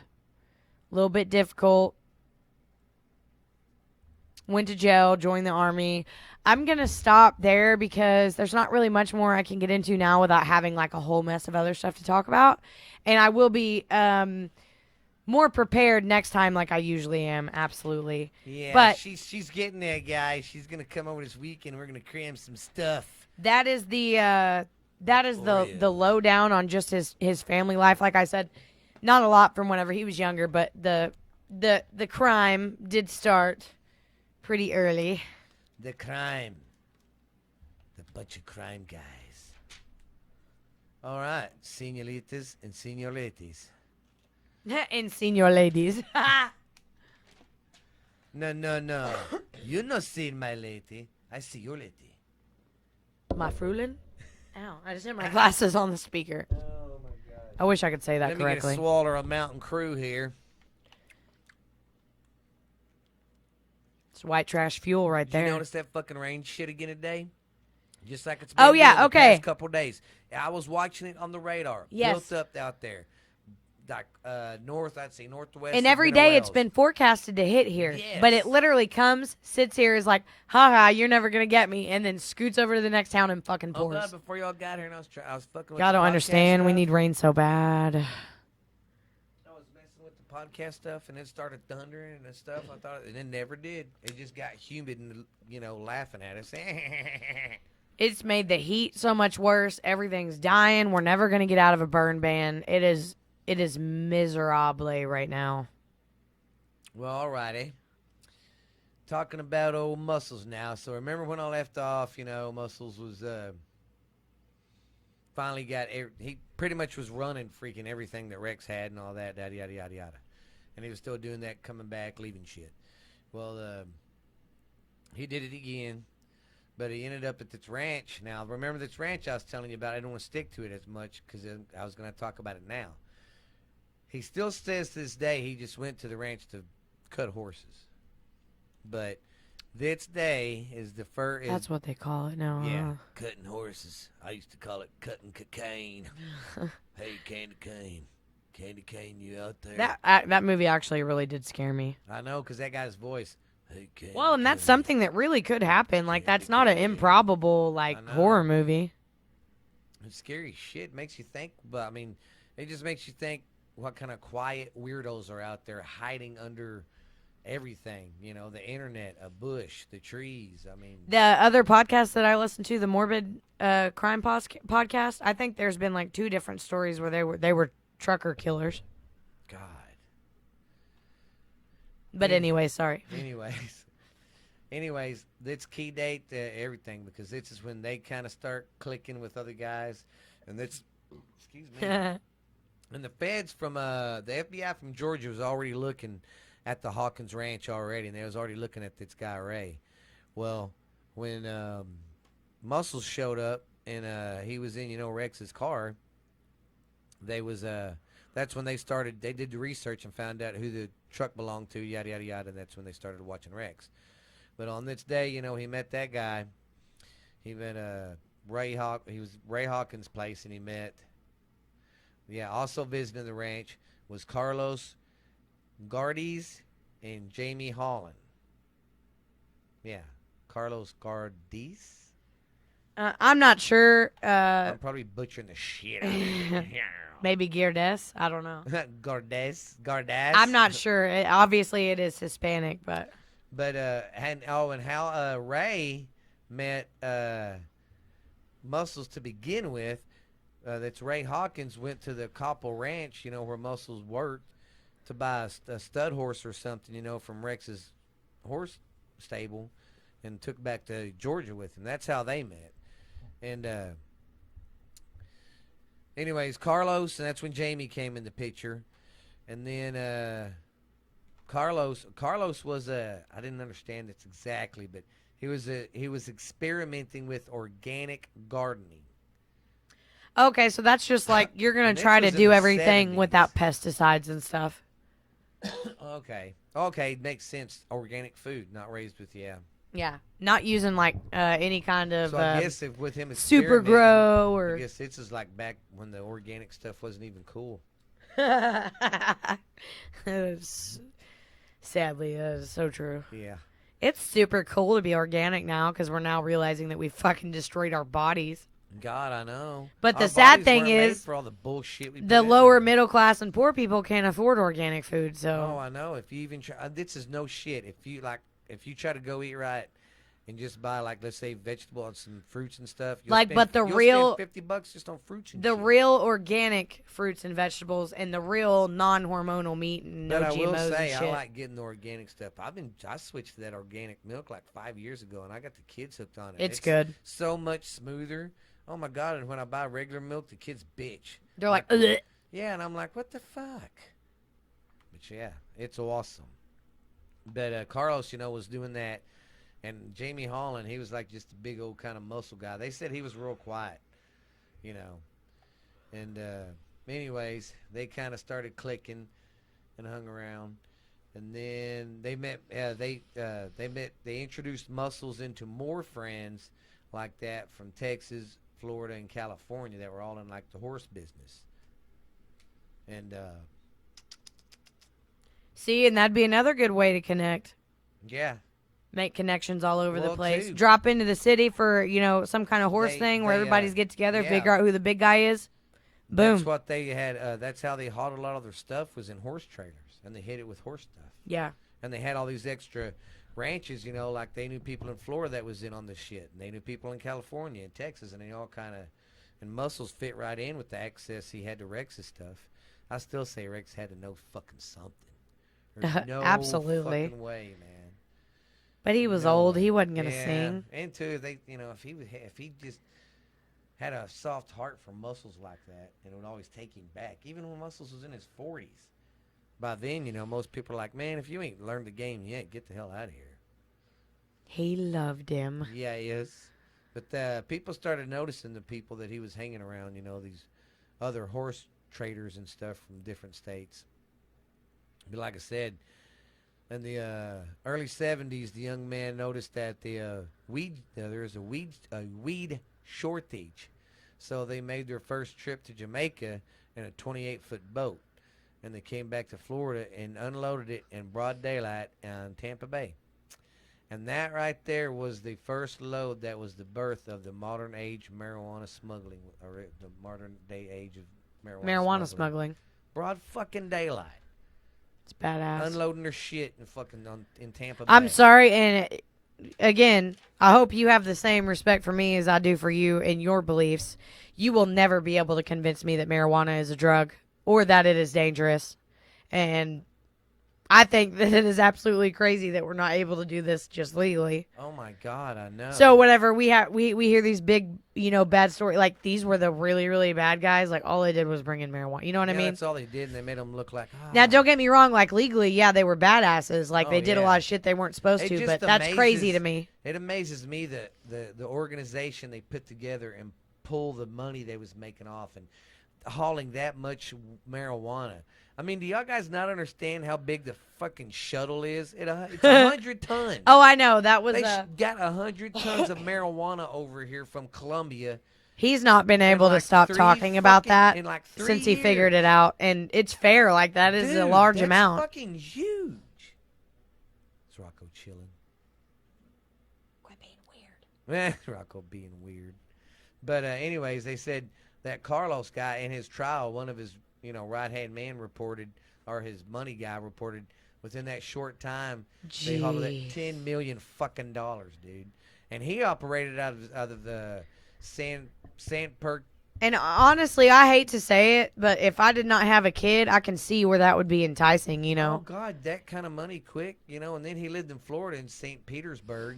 a little bit difficult. Went to jail, joined the army. I'm going to stop there because there's not really much more I can get into now without having like a whole mess of other stuff to talk about. And I will be more prepared next time like I usually am, absolutely. Yeah, But she's getting there, guys. She's going to come over this weekend. We're going to cram some stuff. that is the Oh, yeah. the lowdown on just his family life. Like I said, not a lot from whenever he was younger, but the crime did start pretty early. The crime. The bunch of crime guys. All right, senoritas and senoritas. And senior ladies. No. You no see my lady. I see your lady. My Frulin? Ow, I just hit my glasses on the speaker. Oh, my God. I wish I could say that Let me correctly. get a swaller of Mountain Crew here. It's white trash fuel right Did you there. notice that fucking rain shit again today? Just like it's Oh, been yeah, doing the okay. past couple days. I was watching it on the radar. Yes. Built up out there. Like north, I'd say northwest. And of every day it's Mineral been forecasted to hit here. Yes. But it literally comes, sits here, is like, haha, you're never going to get me, and then scoots over to the next town and fucking Oh pours. God! Before y'all got here, and I was fucking with Y'all the don't podcast understand. We stuff. need rain so bad. I was messing with the podcast stuff, and it started thundering and stuff. I thought, and it never did. It just got humid and laughing at us. It's made the heat so much worse. Everything's dying. We're never going to get out of a burn ban. It is miserable right now. Well, alrighty. Talking about old Muscles now. So remember when I left off, Muscles was finally got he pretty much was running freaking everything that Rex had and all that, yada yada yada yada. And he was still doing that, coming back, leaving shit. Well, he did it again, but he ended up at this ranch. Now, remember this ranch I was telling you about? I don't want to stick to it as much because I was going to talk about it now. He still says to this day he just went to the ranch to cut horses. But this day is the first. That's what they call it now. Yeah, cutting horses. I used to call it cutting cocaine. Hey, Candy Cane. Candy Cane, you out there? That movie actually really did scare me. I know, because that guy's voice. Hey, Candy Well, and that's Cane. something that really could happen. Like, that's not an improbable, I know. horror movie. It's scary shit. Makes you think, but I mean, it just makes you think what kind of quiet weirdos are out there hiding under everything. The internet, a bush, the trees. I mean, The other podcast that I listened to, the Morbid Crime podcast, I think there's been like 2 different stories where they were trucker killers. God. But Yeah. anyway, sorry. Anyways, this key date everything, because this is when they kind of start clicking with other guys, and that's excuse me. And the feds from the FBI from Georgia was already looking at the Hawkins Ranch already, and they was already looking at this guy Ray. Well, when Muscles showed up and he was in Rex's car, they was that's when they started. They did the research and found out who the truck belonged to, yada yada yada. And that's when they started watching Rex. But on this day, he met that guy. He met Ray He was Ray Hawkins' place, and he met. Yeah, also visiting the ranch was Carlos Gardes and Jamie Holland. Yeah, Carlos Gardes. I'm not sure. I'm probably butchering the shit out of it. Maybe Geardes. I don't know. Gardes. I'm not sure. Obviously, it is Hispanic, but But and how Ray met Muscles to begin with. That's Ray Hawkins went to the Coppell Ranch, where Muscles worked, to buy a stud horse or something, from Rex's horse stable, and took back to Georgia with him. That's how they met. And anyways, Carlos, and that's when Jamie came in the picture. And then Carlos was I didn't understand this exactly, but he was experimenting with organic gardening. Okay, so that's just like you're gonna And this try to was in do the everything 70s. without pesticides and stuff. Okay, makes sense. Organic food, not raised with Yeah, not using like any kind of So I guess if with him super experimenting, grow I or. guess this is like back when the organic stuff wasn't even cool. It's- Sadly, that is so true. Yeah. It's super cool to be organic now because we're now realizing that we fucking destroyed our bodies. God, I know. But the Our sad bodies thing weren't made is, for all the bullshit we put the in lower there. middle class and poor people can't afford organic food. Oh, So, I know. If you even try, this is no shit. If you try to go eat right and just buy like, let's say, vegetable and some fruits and stuff, you'll Like, spend, but the you'll real- spend $50 just on fruits and the shit. real organic fruits and vegetables and the real non-hormonal meat and no But I GMOs will and say, shit. I like getting the organic stuff. I switched to that organic milk like 5 years ago, and I got the kids hooked on it. It's good. So much smoother. Oh my god! And when I buy regular milk, the kids bitch. They're like, ugh. Yeah, and I'm like, what the fuck? But yeah, it's awesome. But Carlos, was doing that, and Jamie Holland, he was like just a big old kind of muscle guy. They said he was real quiet, And anyways, they kind of started clicking and hung around, and then they met. They introduced Muscles into more friends like that from Texas, Florida, and California that were all in like the horse business. And See, and that'd be another good way to connect. yeah, Make connections all over the Well, place. too. Drop into the city for, some kind of horse thing where they, everybody's get together, yeah. figure out who the big guy is. Boom. that's what they had. That's how they hauled a lot of their stuff was in horse trailers, and they hit it with horse stuff. Yeah. And they had all these extra ranches, like they knew people in Florida that was in on this shit, and they knew people in California and Texas, and they all kind of, and Muscles fit right in with the access he had to Rex's stuff. I still say Rex had to know fucking something. There's no Absolutely. fucking way, man. But he was No old. way. He wasn't going to Yeah. sing. And too, if he just had a soft heart for Muscles like that, and it would always take him back, even when Muscles was in his 40s. By then, most people are like, man, if you ain't learned the game yet, get the hell out of here. He loved him. Yeah, he is. But people started noticing the people that he was hanging around, these other horse traders and stuff from different states. But like I said, in the early 70s, the young man noticed that there was a weed shortage. So they made their first trip to Jamaica in a 28-foot boat. And they came back to Florida and unloaded it in broad daylight in Tampa Bay. And that right there was the first load that was the birth of the modern age marijuana smuggling, or the modern day age of Marijuana smuggling. Broad fucking daylight. It's badass. Unloading their shit in Tampa Bay. I'm sorry, and again, I hope you have the same respect for me as I do for you and your beliefs. You will never be able to convince me that marijuana is a drug or that it is dangerous. And I think that it is absolutely crazy that we're not able to do this just legally. Oh my God, I know. So whenever we hear these big, bad stories, like these were the really, really bad guys, like all they did was bring in marijuana. You know what I mean? That's all they did, and they made them look like. Now, don't get me wrong. Like legally, yeah, they were badasses. Like Oh, they did a yeah. lot of shit they weren't supposed It to. just But that's crazy amazes- to me. It amazes me that the organization they put together and pull the money they was making off and hauling that much marijuana. I mean, do y'all guys not understand how big the fucking shuttle is? It's 100 tons. Oh, I know that was. They got 100 tons of marijuana over here from Colombia. He's not been able to like stop 3 talking about fucking- that in like 3 since he figured years. it out, and it's fair. Like that is a Dude, large that's amount. fucking huge. It's Rocco chilling. Quit being weird. Rocco being weird. But anyways, they said that Carlos guy in his trial, one of his right-hand man reported, or his money guy reported, within that short time they hauled that Jeez. $10 million fucking dollars, dude. And he operated out of the Sandperk. And honestly, I hate to say it, but if I did not have a kid, I can see where that would be enticing. Oh God, that kind of money quick, And then he lived in Florida in St. Petersburg,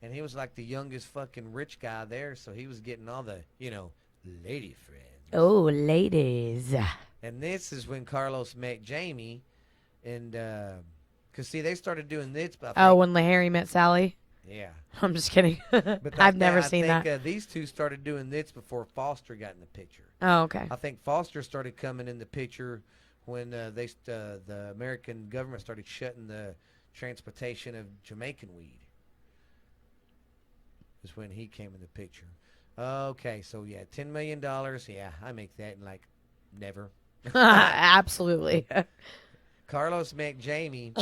and he was like the youngest fucking rich guy there, so he was getting all the lady friends. Oh, ladies. And this is when Carlos met Jamie, and Because, see, they started doing this, but Oh, when Harry met Sally. yeah. I'm just kidding. But I've never seen I think, that. these two started doing this before Foster got in the picture. Oh, okay. I think Foster started coming in the picture when the American government started shutting the transportation of Jamaican weed. Is when he came in the picture. Okay, so yeah, $10 million. Yeah, I make that in like never. Absolutely. Carlos met Jamie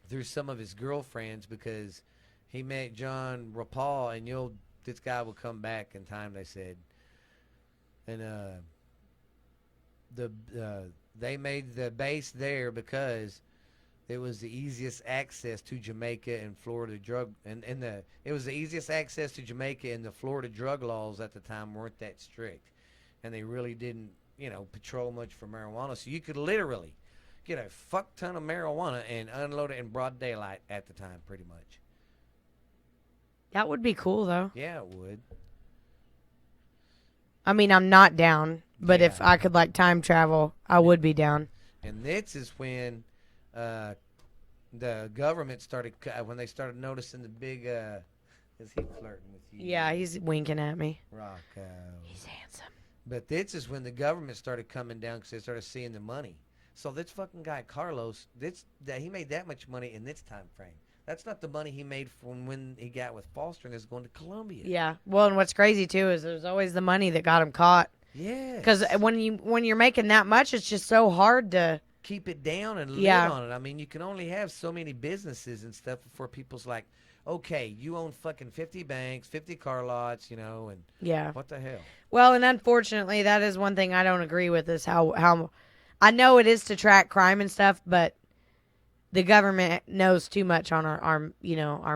through some of his girlfriends because he met John Rapal, and this guy will come back in time, they said. And they made the base there because it was the easiest access to Jamaica and Florida it was the easiest access to Jamaica, and the Florida drug laws at the time weren't that strict, and they really didn't patrol much for marijuana, so you could literally get a fuck ton of marijuana and unload it in broad daylight at the time, pretty much. That would be cool, though. Yeah, it would. I mean, I'm not down, but Yeah. if I could like time travel, I would be down. And this is when the government started, when they started noticing the big, is he flirting with you? Yeah, he's winking at me. Rocco. He's handsome. But this is when the government started coming down because they started seeing the money. So this fucking guy, Carlos, he made that much money in this time frame. That's not the money he made from when he got with Foster and is going to Colombia. Yeah. Well, and what's crazy too is there's always the money that got him caught. Yeah. Because when you're making that much, it's just so hard to keep it down and Yeah. live on it. I mean, you can only have so many businesses and stuff before people's like, okay, you own fucking 50 banks, 50 car lots, and yeah. what the hell? Well, and unfortunately, that is one thing I don't agree with is how I know it is to track crime and stuff, but the government knows too much on our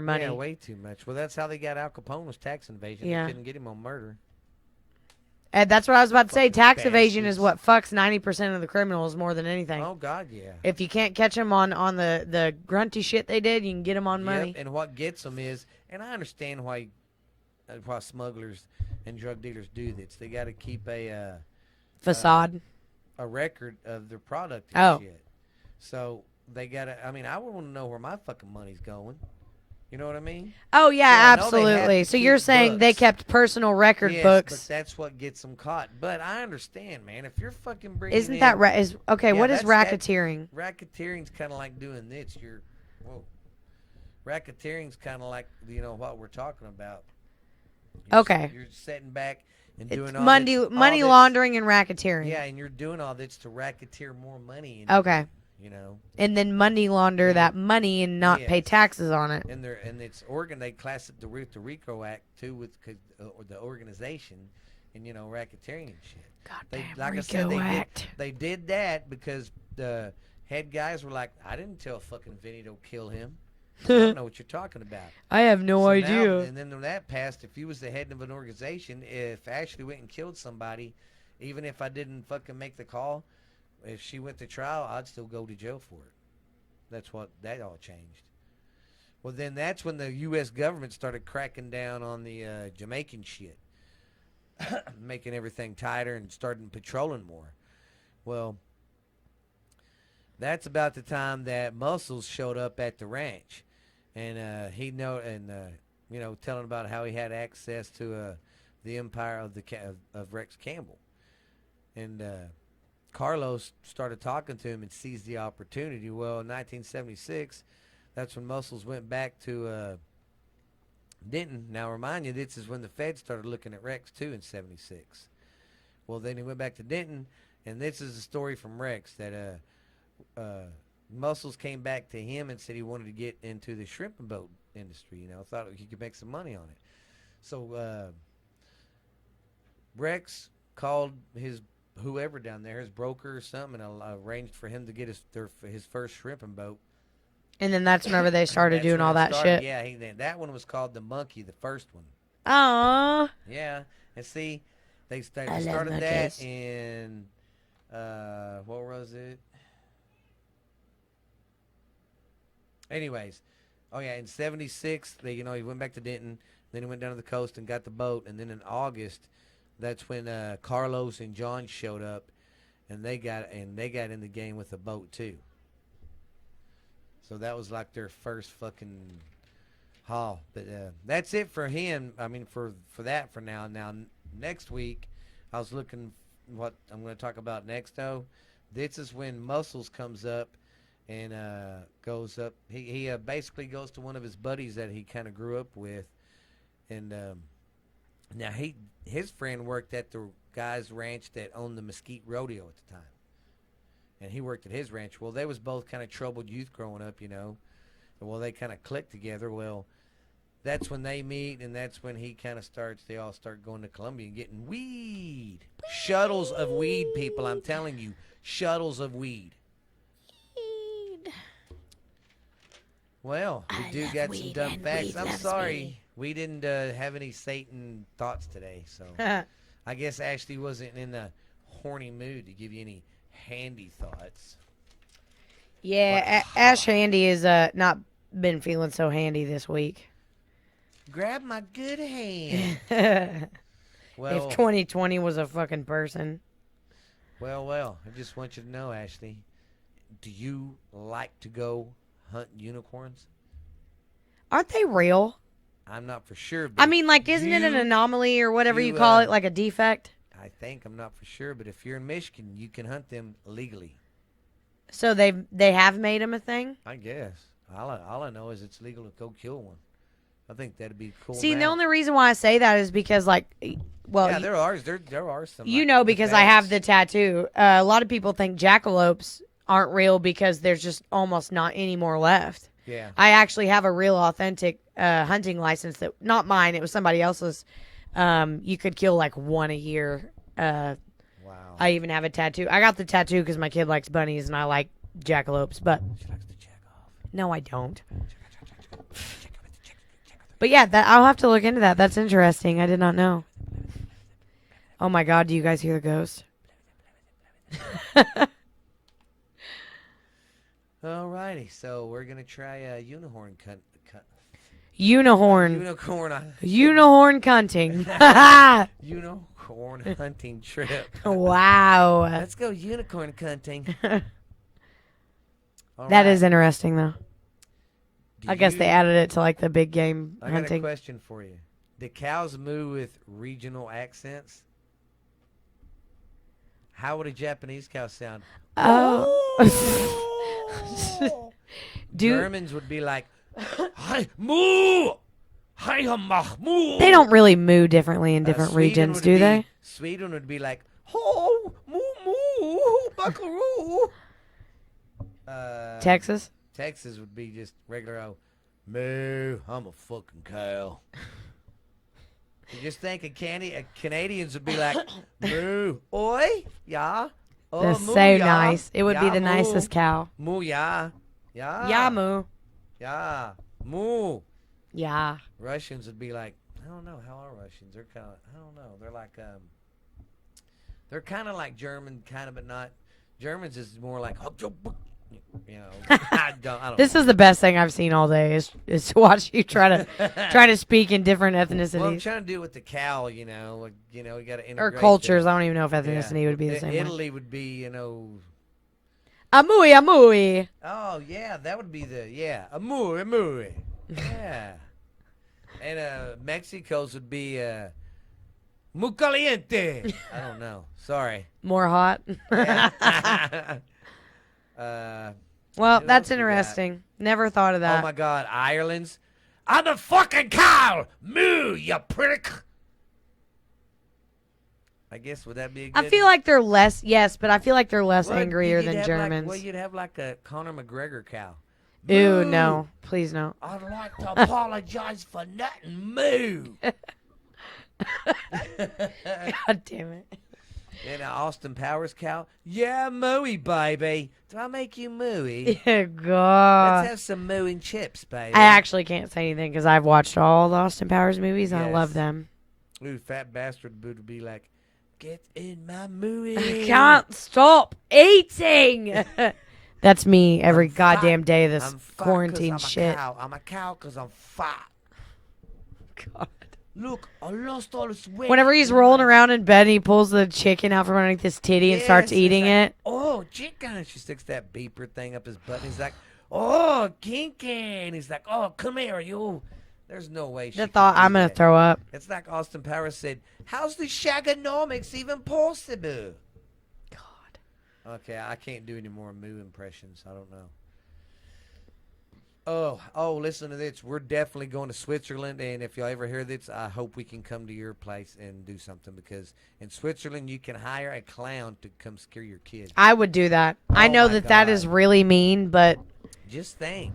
money. Yeah, way too much. Well, that's how they got Al Capone, was tax invasion. Yeah. They couldn't get him on murder. And that's what I was about to say. Fucking Tax evasion is bastards. what fucks 90% of the criminals more than anything. Oh, God, yeah. If you can't catch them on the grunty shit they did, you can get them on money. Yep, and what gets them is, and I understand why smugglers and drug dealers do this. They got to keep a Facade. record of their product and Oh. shit. So they got to, I mean, I want to know where my fucking money's going. You know what I mean? Oh yeah, Yeah, I know they have absolutely. to So keep you're saying they books. kept personal record Yes, books? but that's what gets them caught. But I understand, man. If you're fucking bringing Isn't in, that okay? Yeah, What is that's- racketeering? racketeering's kind of like doing this. Racketeering's kind of like what we're talking about. Okay. You're sitting back and It's doing all money this, money all this- laundering and racketeering. Yeah, and you're doing all this to racketeer more money. Okay. And then money launder that money and not pay Yes. taxes on it. And it's they class it the RICO Act too with the organization and racketeering and shit. Goddamn like I RICO said, Act. They did that because the head guys were like, I didn't tell fucking Vinny to kill him. I don't know what you're talking about. I have no So idea. now, and then when that passed, if you was the head of an organization, if Ashley went and killed somebody, even if I didn't fucking make the call, if she went to trial, I'd still go to jail for it. That all changed. Well, then that's when the U.S. government started cracking down on the Jamaican shit, making everything tighter and starting patrolling more. Well, that's about the time that Muscles showed up at the ranch, and telling about how he had access to the empire of Rex Campbell, and Carlos started talking to him and seized the opportunity. Well, in 1976, that's when Muscles went back to Denton. Now, remind you, this is when the Feds started looking at Rex too in '76. Well, then he went back to Denton, and this is a story from Rex that Muscles came back to him and said he wanted to get into the shrimp and boat industry. Thought he could make some money on it. So Rex called whoever down there, his broker or something, and arranged for him to get his first shrimping boat. And then that's whenever they started That's doing when all it that started. shit. Yeah, that one was called the Monkey, the first one. Aww. Yeah, and see, they I love started that monkeys. in what was it? Anyways, in '76, he went back to Denton. Then he went down to the coast and got the boat, and then in August, that's when Carlos and John showed up, and they got in the game with the boat too. So that was like their first fucking haul. But that's it for him. I mean, for that for now. Now, next week, I was looking what I'm going to talk about next, though. This is when Muscles comes up and goes up. He basically goes to one of his buddies that he kind of grew up with. And now his friend worked at the guy's ranch that owned the Mesquite Rodeo at the time. And he worked at his ranch. Well, they was both kind of troubled youth growing up, you know. Well, they kind of clicked together. Well, that's when they meet, and that's when he kind of they all start going to Columbia and getting weed. Shuttles of weed, people. I'm telling you, shuttles of weed. Well, we do got some dumb facts. I'm sorry. We didn't have any Satan thoughts today, so I guess Ashley wasn't in the horny mood to give you any handy thoughts. Yeah, Ash Handy has not been feeling so handy this week. Grab my good hand. If 2020 was a fucking person. Well, I just want you to know, Ashley, do you like to go hunt unicorns? Aren't they real? I'm not for sure. But I mean, like, isn't it an anomaly or whatever you call it, like a defect? I think, I'm not for sure, but if you're in Michigan, you can hunt them legally. So they have made them a thing? I guess. All I know is it's legal to go kill one. I think that'd be cool. See, the only reason why I say that is because, like, well, yeah, there are some. You like, know, because I effects. have the tattoo. A lot of people think jackalopes aren't real because there's just almost not any more left. Yeah. I actually have a real authentic hunting license that not mine. It was somebody else's. You could kill like one a year. Wow. I even have a tattoo. I got the tattoo because my kid likes bunnies and I like jackalopes. But She likes to jack off. no, I don't. But yeah, I'll have to look into that. That's interesting. I did not know. Oh my God! Do you guys hear the ghost? Alrighty, so we're gonna try a unicorn Unicorn. Unicorn Hunting. unicorn hunting trip. Wow. Let's go unicorn hunting. That is interesting, though. Do I guess they added it to like the big game I got a hunting. question for you. Do cows moo with regional accents? How would a Japanese cow sound? Oh. Germans would be like, "Hi moo, hi mach moo." They don't really moo differently in different Sweden regions, would do be- they? Sweden would be like, "Ho moo moo, buckaroo." Texas? Texas would be just regular old, "Moo, I'm a fucking cow." You just think Canadians would be like, "Moo, oi, yeah." Oh, That's moo, so yeah. nice. It would Yeah, be the moo. nicest cow. Moo, yeah. Yeah. Yeah, moo. Yeah. Moo. Yeah. Russians would be like, I don't know. How are Russians? They're kind of, I don't know. They're kind of like German, kind of, but not. Germans is more like, you know. I don't This know. is the best thing I've seen all day is to watch you try to speak in different Well, I'm ethnicities trying to do it with the cow, you know. Like, you know, you got to or integrate. cultures. the- I don't even know if ethnicity would be the same. way. Italy would be, you know. Amui, amui. Oh yeah, that would be amore. Yeah. And Mexico's would be muy caliente. I don't know. Sorry. More hot. Yeah. Well, Who that's else we got? interesting. Never thought of Oh that. my God, Ireland's. I'm a fucking cow. Moo, you prick. I guess would that be a good? I feel like they're less. Yes, but I feel like they're less Well, angrier you'd than have Germans. Well, you'd have like a Conor McGregor cow. Ew, Moo. no, please no. I'd like to apologize for nothing. Moo. God damn it. And Austin Powers cow. Yeah, mooey, baby. Do I make you mooey? Yeah, Let's God. have some mooing chips, baby. I actually can't say anything because I've watched all the Austin Powers movies and I love Yes. them. Ooh, fat bastard would be like, get in my I mooey. can't stop eating. That's me every I'm fat. goddamn day of this I'm fat 'cause quarantine I'm shit. A cow. I'm a cow because I'm fat. God. Look, I lost all this weight. Whenever he's rolling around in bed and he pulls the chicken out from underneath his titty and starts Yes, it's eating like, it. Oh, chicken. And she sticks that beeper thing up his butt. And he's like, oh, kinky. And he's like, oh, come here, you. There's no way she The could thought do I'm gonna that. throw up. It's like Austin Powers said, how's the shaganomics even possible? God. Okay, I can't do any more Moo impressions. I don't know. Oh, listen to this. We're definitely going to Switzerland, and if y'all ever hear this, I hope we can come to your place and do something, because in Switzerland you can hire a clown to come scare your kids. I would do that. I Oh know my that God. is really mean, but Just think.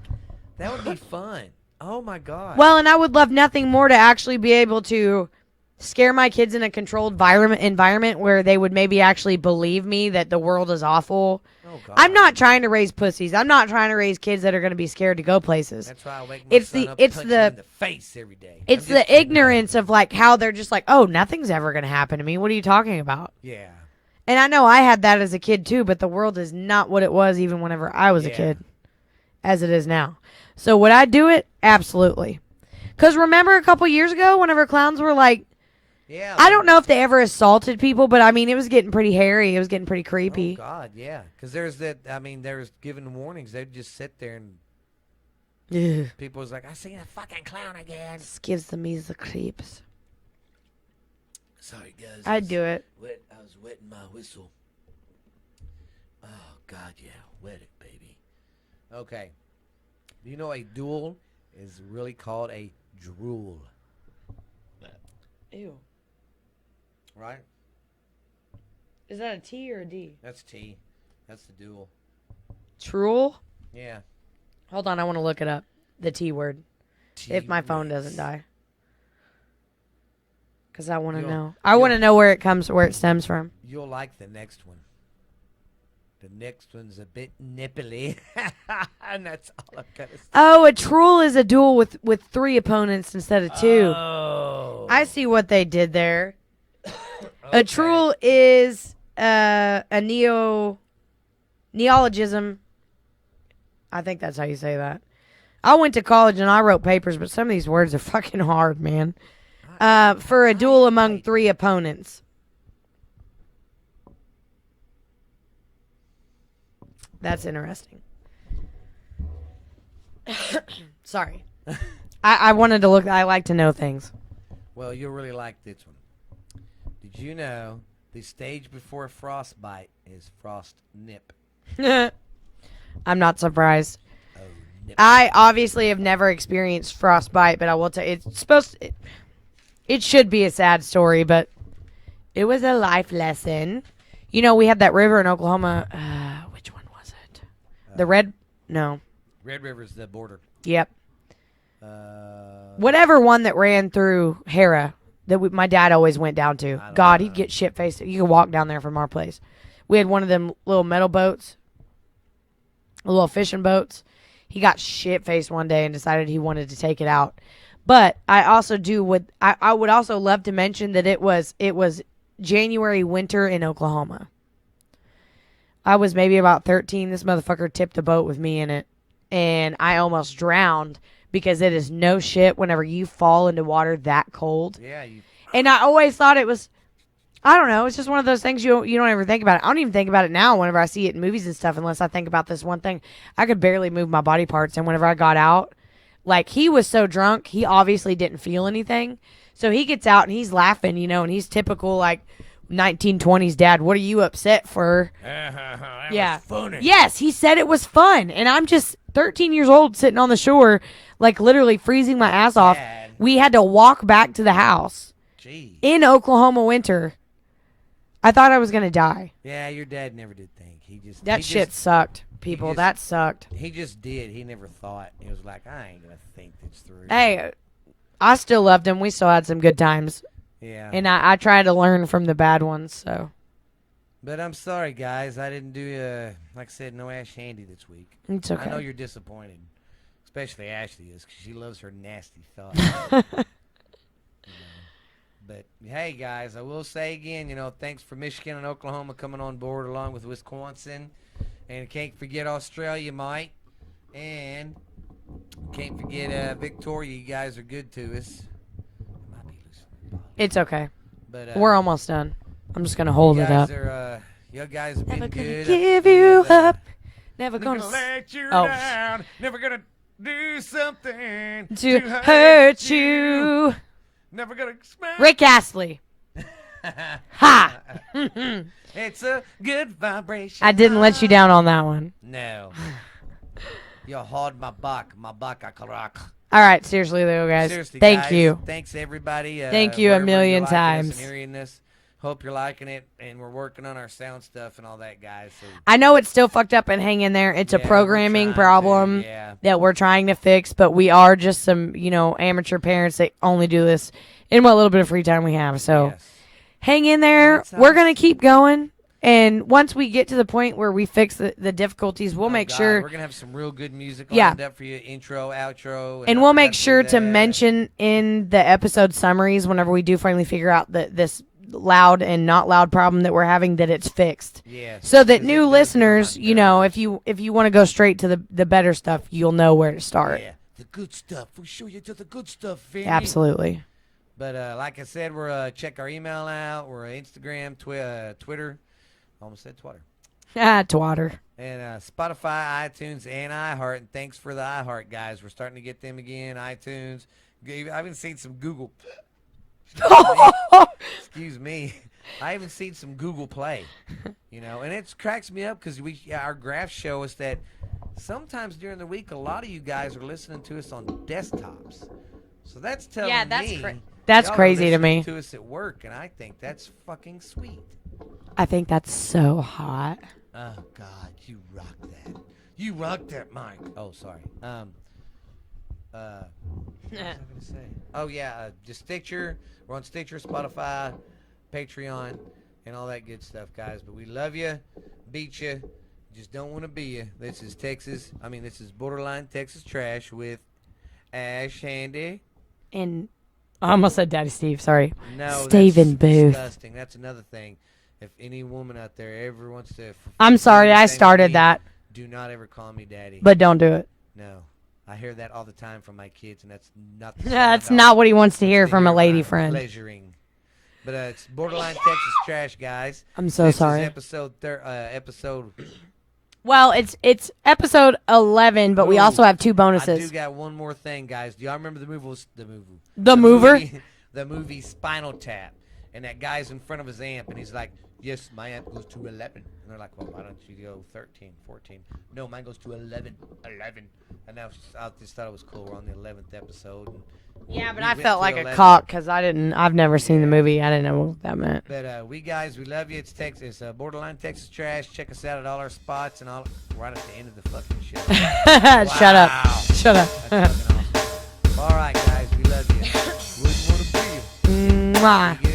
That would be fun. Oh my God. well, and I would love nothing more to actually be able to scare my kids in a controlled environment where they would maybe actually believe me that the world is awful. Oh God. I'm not trying to raise pussies. I'm not trying to raise kids that are going to be scared to go places. That's why I wake my It's son the- up it's punching the- him in the face every day. It's I'm just the kidding. ignorance of like how they're just like, oh, nothing's ever going to happen to me. What are you talking about? Yeah. And I know I had that as a kid too, but the world is not what it was even whenever I was a Yeah. kid as it is now. So would I do it? Absolutely. Because remember a couple years ago whenever clowns were like, Yeah. I don't know if they ever assaulted people, but I mean, it was getting pretty hairy. It was getting pretty Oh creepy. God, yeah. Because there's that. I mean, there's giving warnings. They'd just sit there and Ugh. people was like, "I seen a fucking clown again." This gives me the creeps. Sorry, guys. I'd do it. I was wetting my whistle. Oh God, yeah, wet it, baby. Okay. Do you know a duel is really called a drool, Ew. right? Is that a T or a D? That's T. That's the duel. Truel? Yeah. Hold on, I want to look it up. The T word. If my phone T-Rex. doesn't die. Because I want to You'll- know. I want to know where it stems from. You'll like the next one. The next one's a bit nipply, and that's all I'm gonna say. Oh, a truel is a duel with 3 opponents instead of 2. Oh. I see what they did there. A Okay. truel is a neologism. I think that's how you say that. I went to college and I wrote papers, but some of these words are fucking hard, man. For a duel among 3 opponents. That's interesting. Sorry. I wanted to look. I like to know things. Well, you'll really like this one. Did you know the stage before frostbite is frost nip? I'm not surprised. Oh, nip. I obviously have never experienced frostbite, but I will tell you, it's supposed to, it should be a sad story, but it was a life lesson. You know, we had that river in Oklahoma. Which one was it? The Red? No. Red River's the border. Yep. Uh, Whatever one that ran through Hera that my dad always went down to. don't God, know. he'd get shit faced. You could walk down there from our place. We had one of them little metal boats, little fishing boats. He got shit faced one day and decided he wanted to take it out. But I also I would also love to mention that it was January winter in Oklahoma. I was maybe about 13. This motherfucker tipped a boat with me in it, and I almost drowned because it is no shit whenever you fall into water that cold. yeah, you. And I always thought it was, I don't know, it's just one of those things you don't ever think about it. I don't even think about it now whenever I see it in movies and stuff unless I think about this one thing. I could barely move my body parts, and whenever I got out, like, he was so drunk, he obviously didn't feel anything. So he gets out and he's laughing, and he's typical, like, 1920s dad. What are you upset for? That Yeah. was funny. Yes, he said it was fun. And I'm just 13 years old sitting on the shore, like, literally freezing my ass off. Dad. We had to walk back to the house Gee. in Oklahoma winter. I thought I was going to die. Yeah, your dad never did think. That he shit sucked, people. just- That sucked. He just did. He never thought. He was like, I ain't gonna think this through. Hey, I still loved him. We still had some good times. Yeah. And I tried to learn from the bad ones, so But I'm sorry, guys. I didn't do, like I said, no Ash Handy this week. it's I know okay. you're disappointed. Especially Ashley is, because she loves her nasty thoughts. You know. But, hey, guys, I will say again, thanks for Michigan and Oklahoma coming on board along with Wisconsin. And can't forget Australia, Mike. And can't forget Victoria. You guys are good to us. Might be loose. It's okay. But, We're almost done. I'm just going to hold you it guys up. are, you guys have been Never gonna good. give you up. Never Never gonna let you oh. down. Never gonna do something to hurt you. Never gonna smash. Rick Astley. Ha! It's a good vibration. I didn't let you down on that one. No. You hold my back I can rock. All right, seriously though, guys. Seriously, Thank guys, you. Thanks everybody. Thank you a wherever million you're liking us times. and hearing this. Hope you're liking it, and we're working on our sound stuff and all that, guys. So, I know it's still fucked up and hang in there. It's a yeah, we're programming trying problem to, yeah. that we're trying to fix, but we are just some, amateur parents that only do this in what little bit of free time we have. So Yes. hang in there. That's We're us. going to keep going. And once we get to the point where we fix the difficulties, we'll Oh, make God, sure. we're gonna have some real good music Yeah. lined up for you, intro, outro, And I we'll forgot make do sure to that. mention in the episode summaries whenever we do finally figure out this loud and not loud problem that we're having, that it's fixed. Yes, So that 'cause new it does get on listeners, my if nerves. you want to go straight to the better stuff, you'll know where to start. Yeah, the good stuff. We'll show you to the good stuff, Vinny. Absolutely. But like I said, we're check our email out. We're Instagram, Twitter. Almost said Twitter. Twatter. And Spotify, iTunes, and iHeart. And thanks for the iHeart, guys. We're starting to get them again. iTunes. I haven't seen some Google. Excuse me. I haven't seen some Google Play. And it cracks me up because our graphs show us that sometimes during the week, a lot of you guys are listening to us on desktops. So that's telling me That's y'all are crazy to listening me. to us at work, and I think that's fucking sweet. I think that's so hot. Oh God, you rock that. You rock that, Mike. Oh, sorry. What was I gonna say? Oh yeah, just Stitcher. We're on Stitcher, Spotify, Patreon, and all that good stuff, guys. But we love you, beat you, just don't want to be you. This is Borderline Texas Trash with Ash Handy. And I almost said Daddy Steve. Sorry. No, Steven that's Booth. disgusting. That's another thing. If any woman out there ever wants to, I'm sorry, do the I same started with me, that, do not ever call me daddy. but don't do it. No, I hear that all the time from my kids, and that's not. That's not what he wants to hear from a lady friend. Pleasuring. But it's Borderline Texas Trash, guys. I'm so This sorry. Is episode. Well, it's episode 11, but we Ooh, also have 2 I do bonuses. got one more thing, guys. Do y'all remember the movie? The Mover? The movie Spinal Tap, and that guy's in front of his amp, and he's like, "Yes, my amp goes to 11." And they're like, "Well, why don't you go 13, 14?" No, mine goes to 11. And now I just thought it was cool. We're on the 11th episode. And Yeah, but we I went felt to like a 11. cock because I've never seen the movie. I didn't know what that meant. But we love you. It's Texas, Borderline Texas Trash. Check us out at all our spots and all right at the end of the fucking show. Shut up. Wow. Shut up. That's fucking awesome. All right, guys, we love you. Wouldn't want to be you. Mwah.